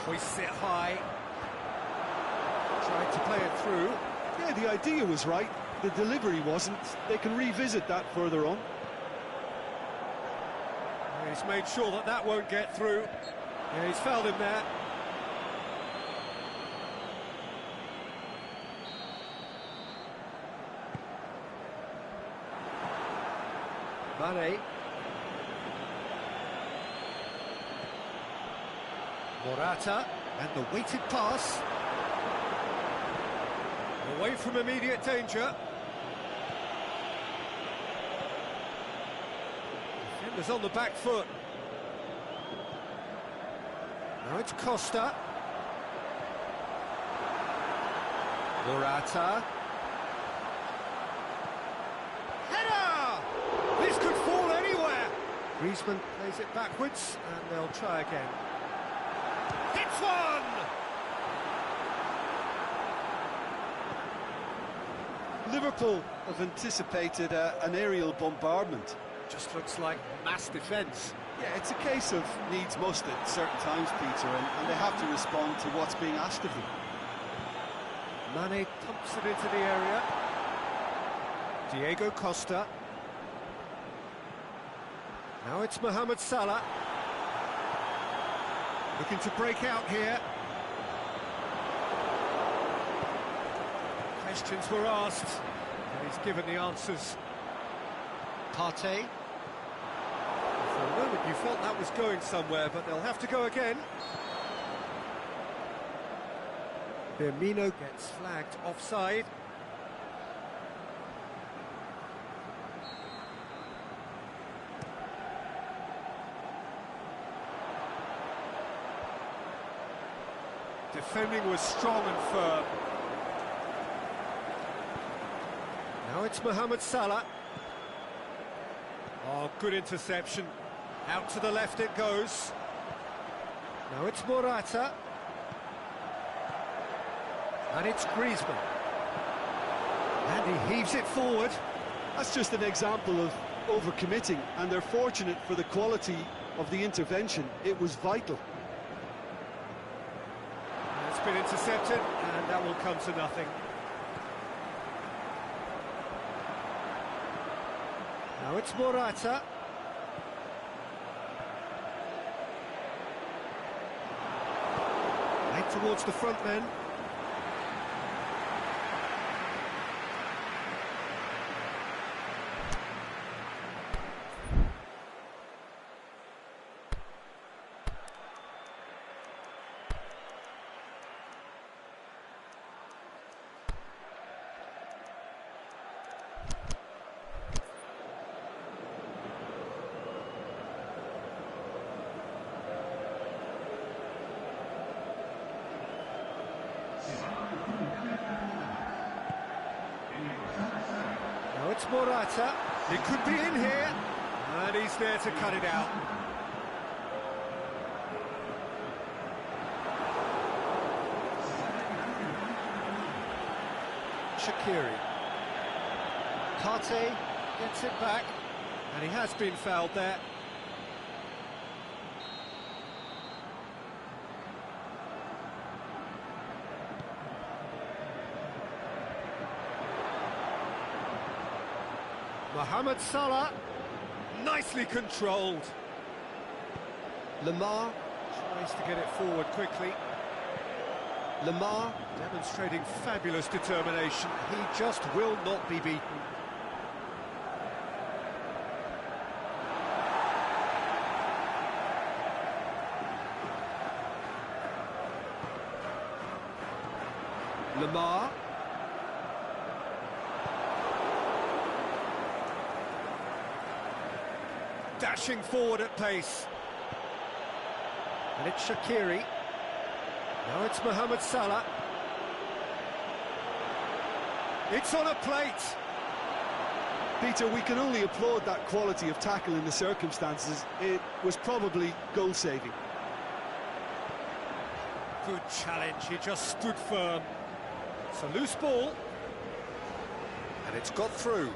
Hoists it high. Tried to play it through. Yeah, the idea was right. The delivery wasn't. They can revisit that further on. He's made sure that that won't get through. Yeah, he's fouled him there. Mane. Morata, and the weighted pass. Away from immediate danger. Defenders on the back foot. Now it's Costa. Morata. Header! This could fall anywhere. Griezmann plays it backwards, and they'll try again. Hits one! Liverpool have anticipated an aerial bombardment. Just looks like mass defence. Yeah, it's a case of needs must at certain times, Peter, and they have to respond to what's being asked of them. Mane pumps it into the area. Diego Costa. Now it's Mohamed Salah. Looking to break out here. Questions were asked, and he's given the answers. Partey. For a moment you felt that was going somewhere, but they'll have to go again. Firmino gets flagged offside. Defending was strong and firm. Now it's Mohamed Salah. Oh, good interception. Out to the left it goes. Now it's Morata. And it's Griezmann. And he heaves it forward. That's just an example of overcommitting, and they're fortunate for the quality of the intervention. It was vital. It's been intercepted, and that will come to nothing. Now it's Morata. Right towards the front men. Now it's Morata. He could be in here. And he's there to cut it out. Shaqiri. Karte gets it back. And he has been fouled there. Mohamed Salah, nicely controlled. Lemar tries to get it forward quickly. Lemar demonstrating fabulous determination. He just will not be beaten. Lemar. Dashing forward at pace. And it's Shaqiri. Now it's Mohamed Salah. It's on a plate. Peter, we can only applaud that quality of tackle in the circumstances. It was probably goal-saving. Good challenge, he just stood firm. It's a loose ball. And it's got through.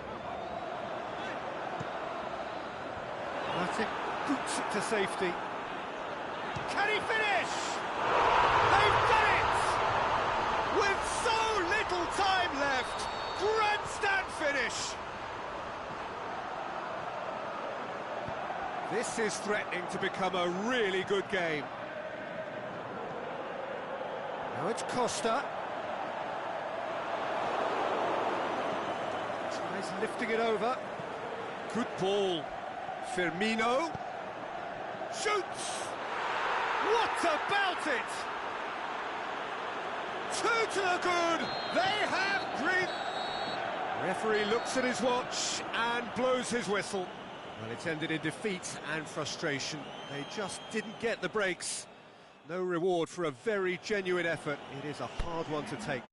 Matic boots it to safety. Can he finish? They've done it! With so little time left, grandstand finish! This is threatening to become a really good game. Now it's Costa. Tries lifting it over. Good ball. Firmino shoots. What about it? Two to the good. They have green. Referee looks at his watch and blows his whistle. Well, it's ended in defeat and frustration. They just didn't get the breaks. No reward for a very genuine effort. It is a hard one to take.